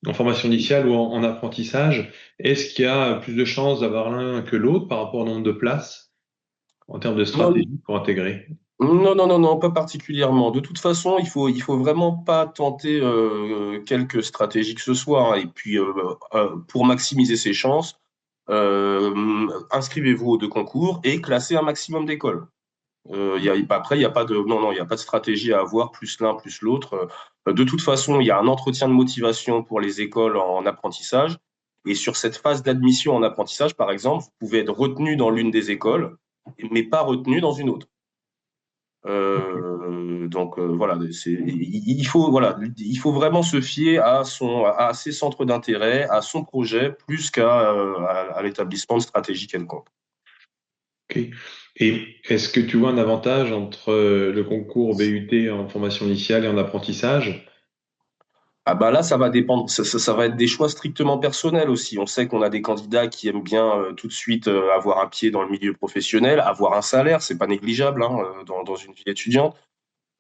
en formation initiale ou en apprentissage. Est-ce qu'il y a plus de chances d'avoir l'un que l'autre par rapport au nombre de places en termes de Non, stratégie pour intégrer? non, pas particulièrement. De toute façon, il faut vraiment pas tenter quelque stratégie que ce soit. Hein. Et puis, pour maximiser ses chances, inscrivez-vous aux 2 concours et classez un maximum d'écoles. Après, il y a pas de, non, il y a pas de stratégie à avoir, plus l'un, plus l'autre. De toute façon, il y a un entretien de motivation pour les écoles en apprentissage. Et sur cette phase d'admission en apprentissage, par exemple, vous pouvez être retenu dans l'une des écoles, mais pas retenu dans une autre. Donc voilà, il faut vraiment se fier à ses centres d'intérêt, à son projet, plus à l'établissement de stratégie quelconque. Ok. Et est-ce que tu vois un avantage entre le concours BUT en formation initiale et en apprentissage? Ah bah là, ça va dépendre, ça va être des choix strictement personnels aussi. On sait qu'on a des candidats qui aiment bien tout de suite avoir un pied dans le milieu professionnel, avoir un salaire, c'est pas négligeable hein, dans une vie étudiante.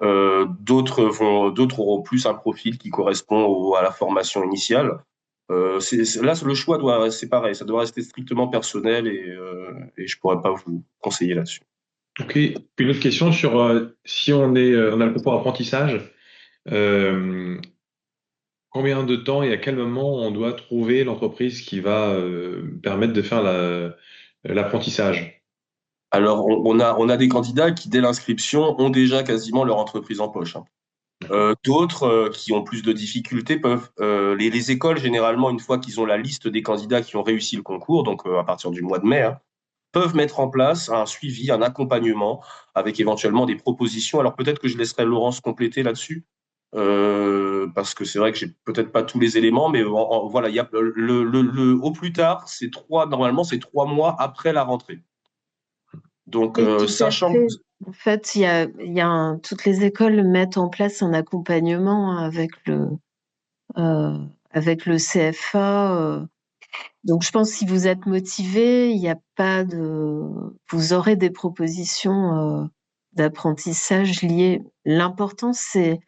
D'autres auront plus un profil qui correspond à la formation initiale. Là, le choix c'est pareil, ça doit rester strictement personnel et je pourrais pas vous conseiller là-dessus. Ok. Une autre question sur si on a le concours apprentissage. euh, combien de temps et à quel moment on doit trouver l'entreprise qui va permettre de faire l'apprentissage? Alors, on a des candidats qui, dès l'inscription, ont déjà quasiment leur entreprise en poche, hein. D'accord. D'autres qui ont plus de difficultés peuvent, les écoles, généralement, une fois qu'ils ont la liste des candidats qui ont réussi le concours, donc à partir du mois de mai, hein, peuvent mettre en place un suivi, un accompagnement avec éventuellement des propositions. Alors peut-être que je laisserai Laurence compléter là-dessus, parce que c'est vrai que j'ai peut-être pas tous les éléments, mais voilà, il y a au plus tard, normalement, c'est 3 mois après la rentrée. Donc, Oui, tout à sachant que fait. En fait, toutes les écoles mettent en place un accompagnement avec le CFA. Donc, je pense que si vous êtes motivé, il n'y a pas vous aurez des propositions d'apprentissage liées. L'important, c'est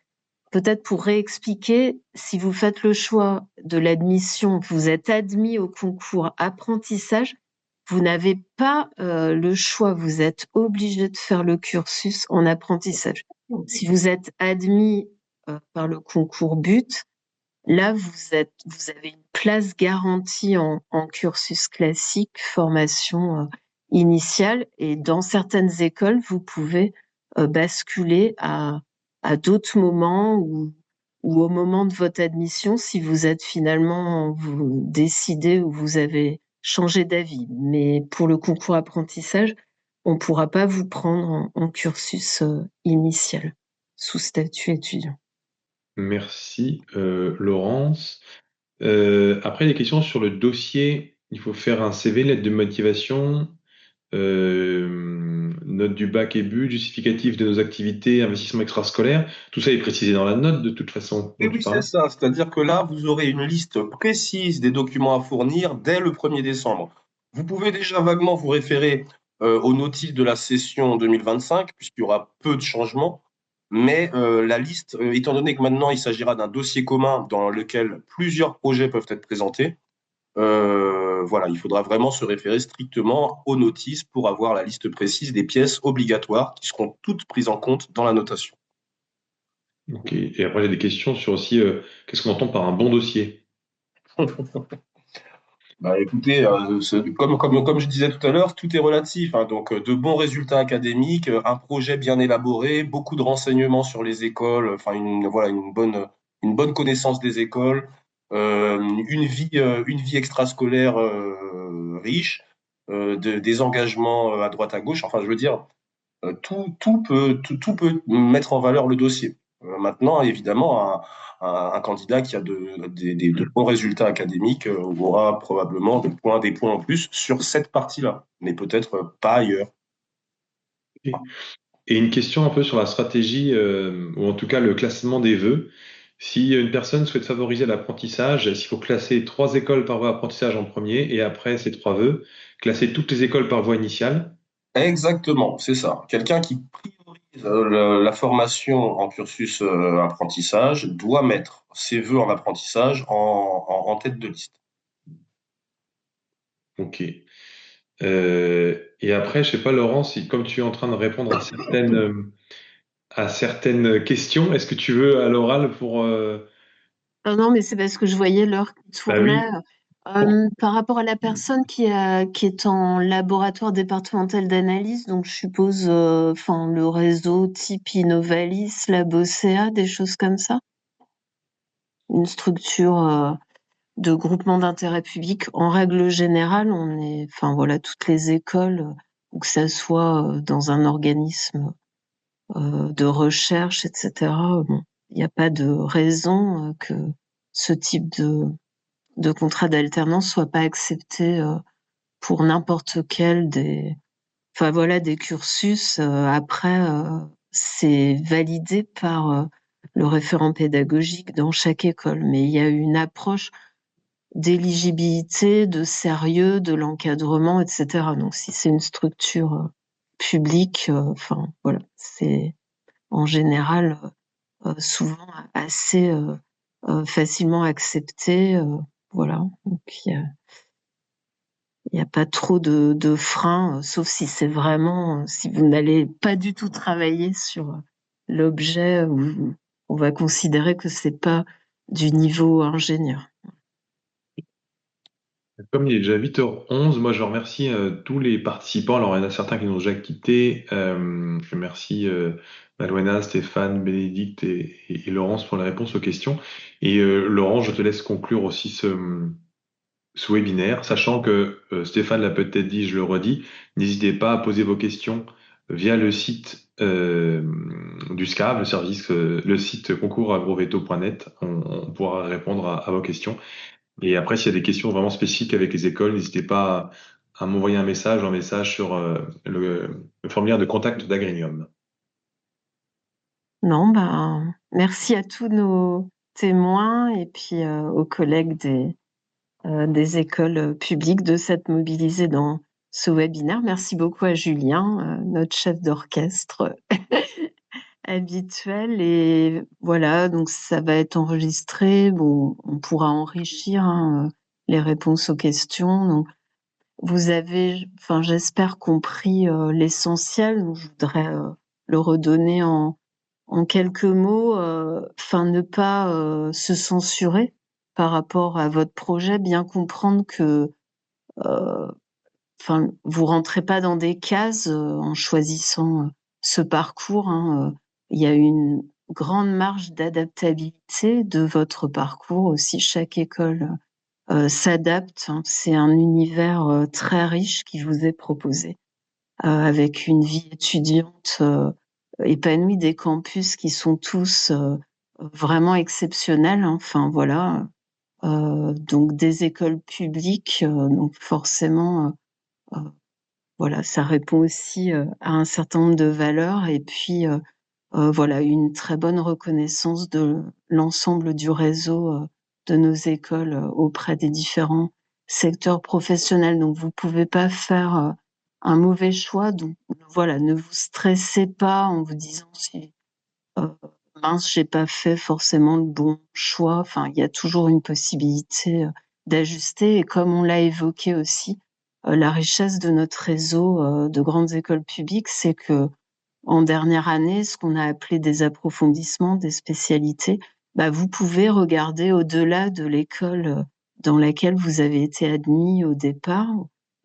peut-être pour réexpliquer, si vous faites le choix de l'admission, vous êtes admis au concours apprentissage, vous n'avez pas le choix, vous êtes obligé de faire le cursus en apprentissage. Si vous êtes admis par le concours but, là, vous avez une place garantie en cursus classique, formation initiale, et dans certaines écoles, vous pouvez basculer à d'autres moments ou au moment de votre admission, si vous êtes finalement, vous décidez ou vous avez changé d'avis. Mais pour le concours apprentissage, on ne pourra pas vous prendre en cursus initial, sous statut étudiant. Merci, Laurence. Après, des questions sur le dossier. Il faut faire un CV, lettre de motivation, note du bac et but, justificatif de nos activités, investissement extrascolaire. Tout ça est précisé dans la note, de toute façon, oui, dont tu oui, c'est parles. ça. C'est-à-dire que là, vous aurez une liste précise des documents à fournir dès le 1er décembre. Vous pouvez déjà vaguement vous référer aux notices de la session 2025, puisqu'il y aura peu de changements. Mais la liste, étant donné que maintenant il s'agira d'un dossier commun dans lequel plusieurs projets peuvent être présentés, voilà, il faudra vraiment se référer strictement aux notices pour avoir la liste précise des pièces obligatoires qui seront toutes prises en compte dans la notation. Ok. Et après, j'ai des questions sur aussi qu'est-ce qu'on entend par un bon dossier. Bah, écoutez, comme je disais tout à l'heure, tout est relatif, hein. Donc, de bons résultats académiques, un projet bien élaboré, beaucoup de renseignements sur les écoles, enfin, voilà, une bonne connaissance des écoles, une vie extrascolaire riche, des engagements à droite à gauche. Enfin, je veux dire, tout peut mettre en valeur le dossier. Maintenant, évidemment, un candidat qui a de bons résultats académiques aura probablement des points en plus sur cette partie-là, mais peut-être pas ailleurs. Ok. Et une question un peu sur la stratégie, ou en tout cas le classement des vœux. Si une personne souhaite favoriser l'apprentissage, s'il faut classer 3 écoles par voie apprentissage en premier et après ces 3 vœux, classer toutes les écoles par voie initiale. Exactement, c'est ça. Quelqu'un qui priorise la formation en cursus apprentissage doit mettre ses vœux en apprentissage en tête de liste. Ok. Et après, je sais pas, Laurent, si comme tu es en train de répondre à certaines questions, est-ce que tu veux à l'oral pour... Non, non, mais c'est parce que je voyais l'heure qui Bah tournait. oui. Par rapport à la personne qui est en laboratoire départemental d'analyse, donc je suppose enfin, le réseau type Innovalis, Labocea, des choses comme ça. Une structure de groupement d'intérêt public. En règle générale, enfin voilà, toutes les écoles, ou que ça soit dans un organisme de recherche, etc. Bon, il n'y a pas de raison que ce type de contrat d'alternance soit pas accepté pour n'importe quel enfin voilà, des cursus. Après, c'est validé par le référent pédagogique dans chaque école, mais il y a une approche d'éligibilité, de sérieux, de l'encadrement, etc. Donc, si c'est une structure publique, enfin voilà, c'est en général souvent assez facilement accepté. Voilà. Donc, il n'y a pas trop de freins, sauf si c'est vraiment, si vous n'allez pas du tout travailler sur l'objet, où on va considérer que c'est pas du niveau ingénieur. Comme il est déjà 8h11, moi je remercie tous les participants. Alors il y en a certains qui nous ont déjà quittés. Je remercie Malouena, Stéphane, Bénédicte et Laurence pour les réponses aux questions. Et Laurence, je te laisse conclure aussi ce webinaire, sachant que Stéphane l'a peut-être dit, je le redis, n'hésitez pas à poser vos questions via le site du SCAV, le site concoursagroveto.net. On pourra répondre à vos questions. Et après, s'il y a des questions vraiment spécifiques avec les écoles, n'hésitez pas à m'envoyer un message sur le formulaire de contact d'Agrium. Non, ben, merci à tous nos témoins et puis aux collègues des écoles publiques de s'être mobilisés dans ce webinaire. Merci beaucoup à Julien, notre chef d'orchestre habituel. Et voilà, donc ça va être enregistré. Bon, on pourra enrichir les réponses aux questions. Donc, vous avez, enfin, j'espère, compris l'essentiel. Donc, je voudrais le redonner en quelques mots. Enfin, ne pas se censurer par rapport à votre projet, bien comprendre que enfin, vous rentrez pas dans des cases en choisissant ce parcours. Hein. Il y a une grande marge d'adaptabilité de votre parcours aussi. Chaque école s'adapte. Hein. C'est un univers très riche qui vous est proposé, avec une vie étudiante épanouie, des campus qui sont tous vraiment exceptionnels. Hein. Enfin voilà. Donc des écoles publiques, donc forcément. Voilà, ça répond aussi à un certain nombre de valeurs et puis voilà, une très bonne reconnaissance de l'ensemble du réseau de nos écoles auprès des différents secteurs professionnels. Donc vous pouvez pas faire un mauvais choix. Donc voilà, ne vous stressez pas en vous disant si mince, j'ai pas fait forcément le bon choix. Enfin, il y a toujours une possibilité d'ajuster. Et comme on l'a évoqué aussi, la richesse de notre réseau de grandes écoles publiques, c'est que en dernière année, ce qu'on a appelé des approfondissements, des spécialités, bah, vous pouvez regarder au-delà de l'école dans laquelle vous avez été admis au départ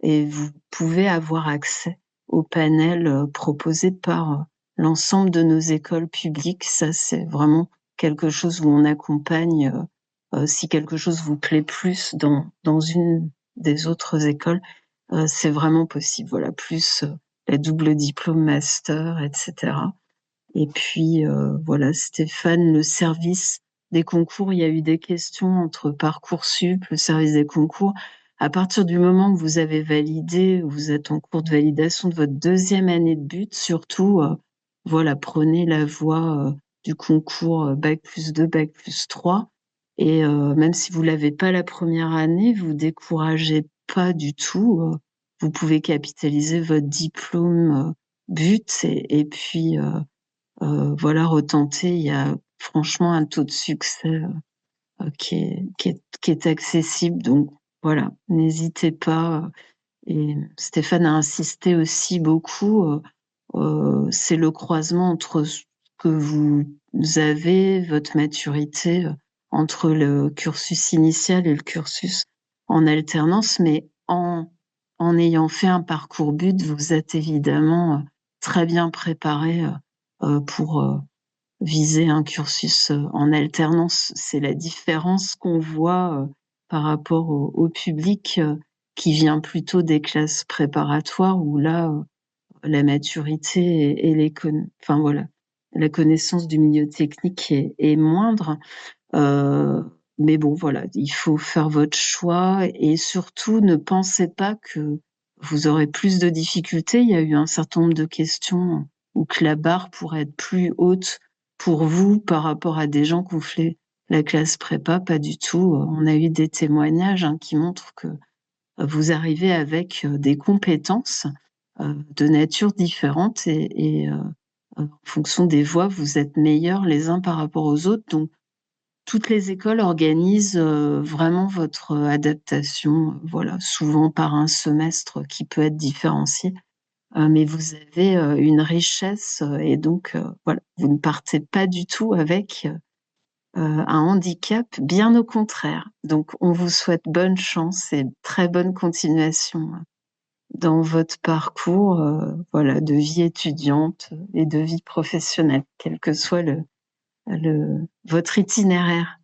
et vous pouvez avoir accès au panel proposé par l'ensemble de nos écoles publiques. Ça, c'est vraiment quelque chose où on accompagne, si quelque chose vous plaît plus dans une des autres écoles, c'est vraiment possible. Voilà, plus la double diplôme master, etc. Et puis voilà, Stéphane, le service des concours, il y a eu des questions entre Parcoursup, le service des concours. À partir du moment où vous avez validé, vous êtes en cours de validation de votre deuxième année de but, surtout, voilà, prenez la voie du concours Bac+2, Bac+3. Et même si vous l'avez pas la première année, vous découragez pas du tout. Vous pouvez capitaliser votre diplôme but et puis voilà, retenter. Il y a franchement un taux de succès qui est accessible. Donc voilà, n'hésitez pas. Et Stéphane a insisté aussi beaucoup. C'est le croisement entre ce que vous avez, votre maturité, entre le cursus initial et le cursus en alternance, mais en ayant fait un parcours but, vous êtes évidemment très bien préparé pour viser un cursus en alternance. C'est la différence qu'on voit par rapport au public qui vient plutôt des classes préparatoires où là, la maturité enfin voilà, la connaissance du milieu technique est moindre. Mais bon, voilà, il faut faire votre choix et surtout ne pensez pas que vous aurez plus de difficultés. Il y a eu un certain nombre de questions où que la barre pourrait être plus haute pour vous par rapport à des gens qui ont fait la classe prépa. Pas du tout. On a eu des témoignages qui montrent que vous arrivez avec des compétences de nature différente et en fonction des voies, vous êtes meilleurs les uns par rapport aux autres. Donc, toutes les écoles organisent vraiment votre adaptation, voilà, souvent par un semestre qui peut être différencié. Mais vous avez une richesse et donc voilà, vous ne partez pas du tout avec un handicap, bien au contraire. Donc, on vous souhaite bonne chance et très bonne continuation dans votre parcours, voilà, de vie étudiante et de vie professionnelle, quel que soit votre itinéraire.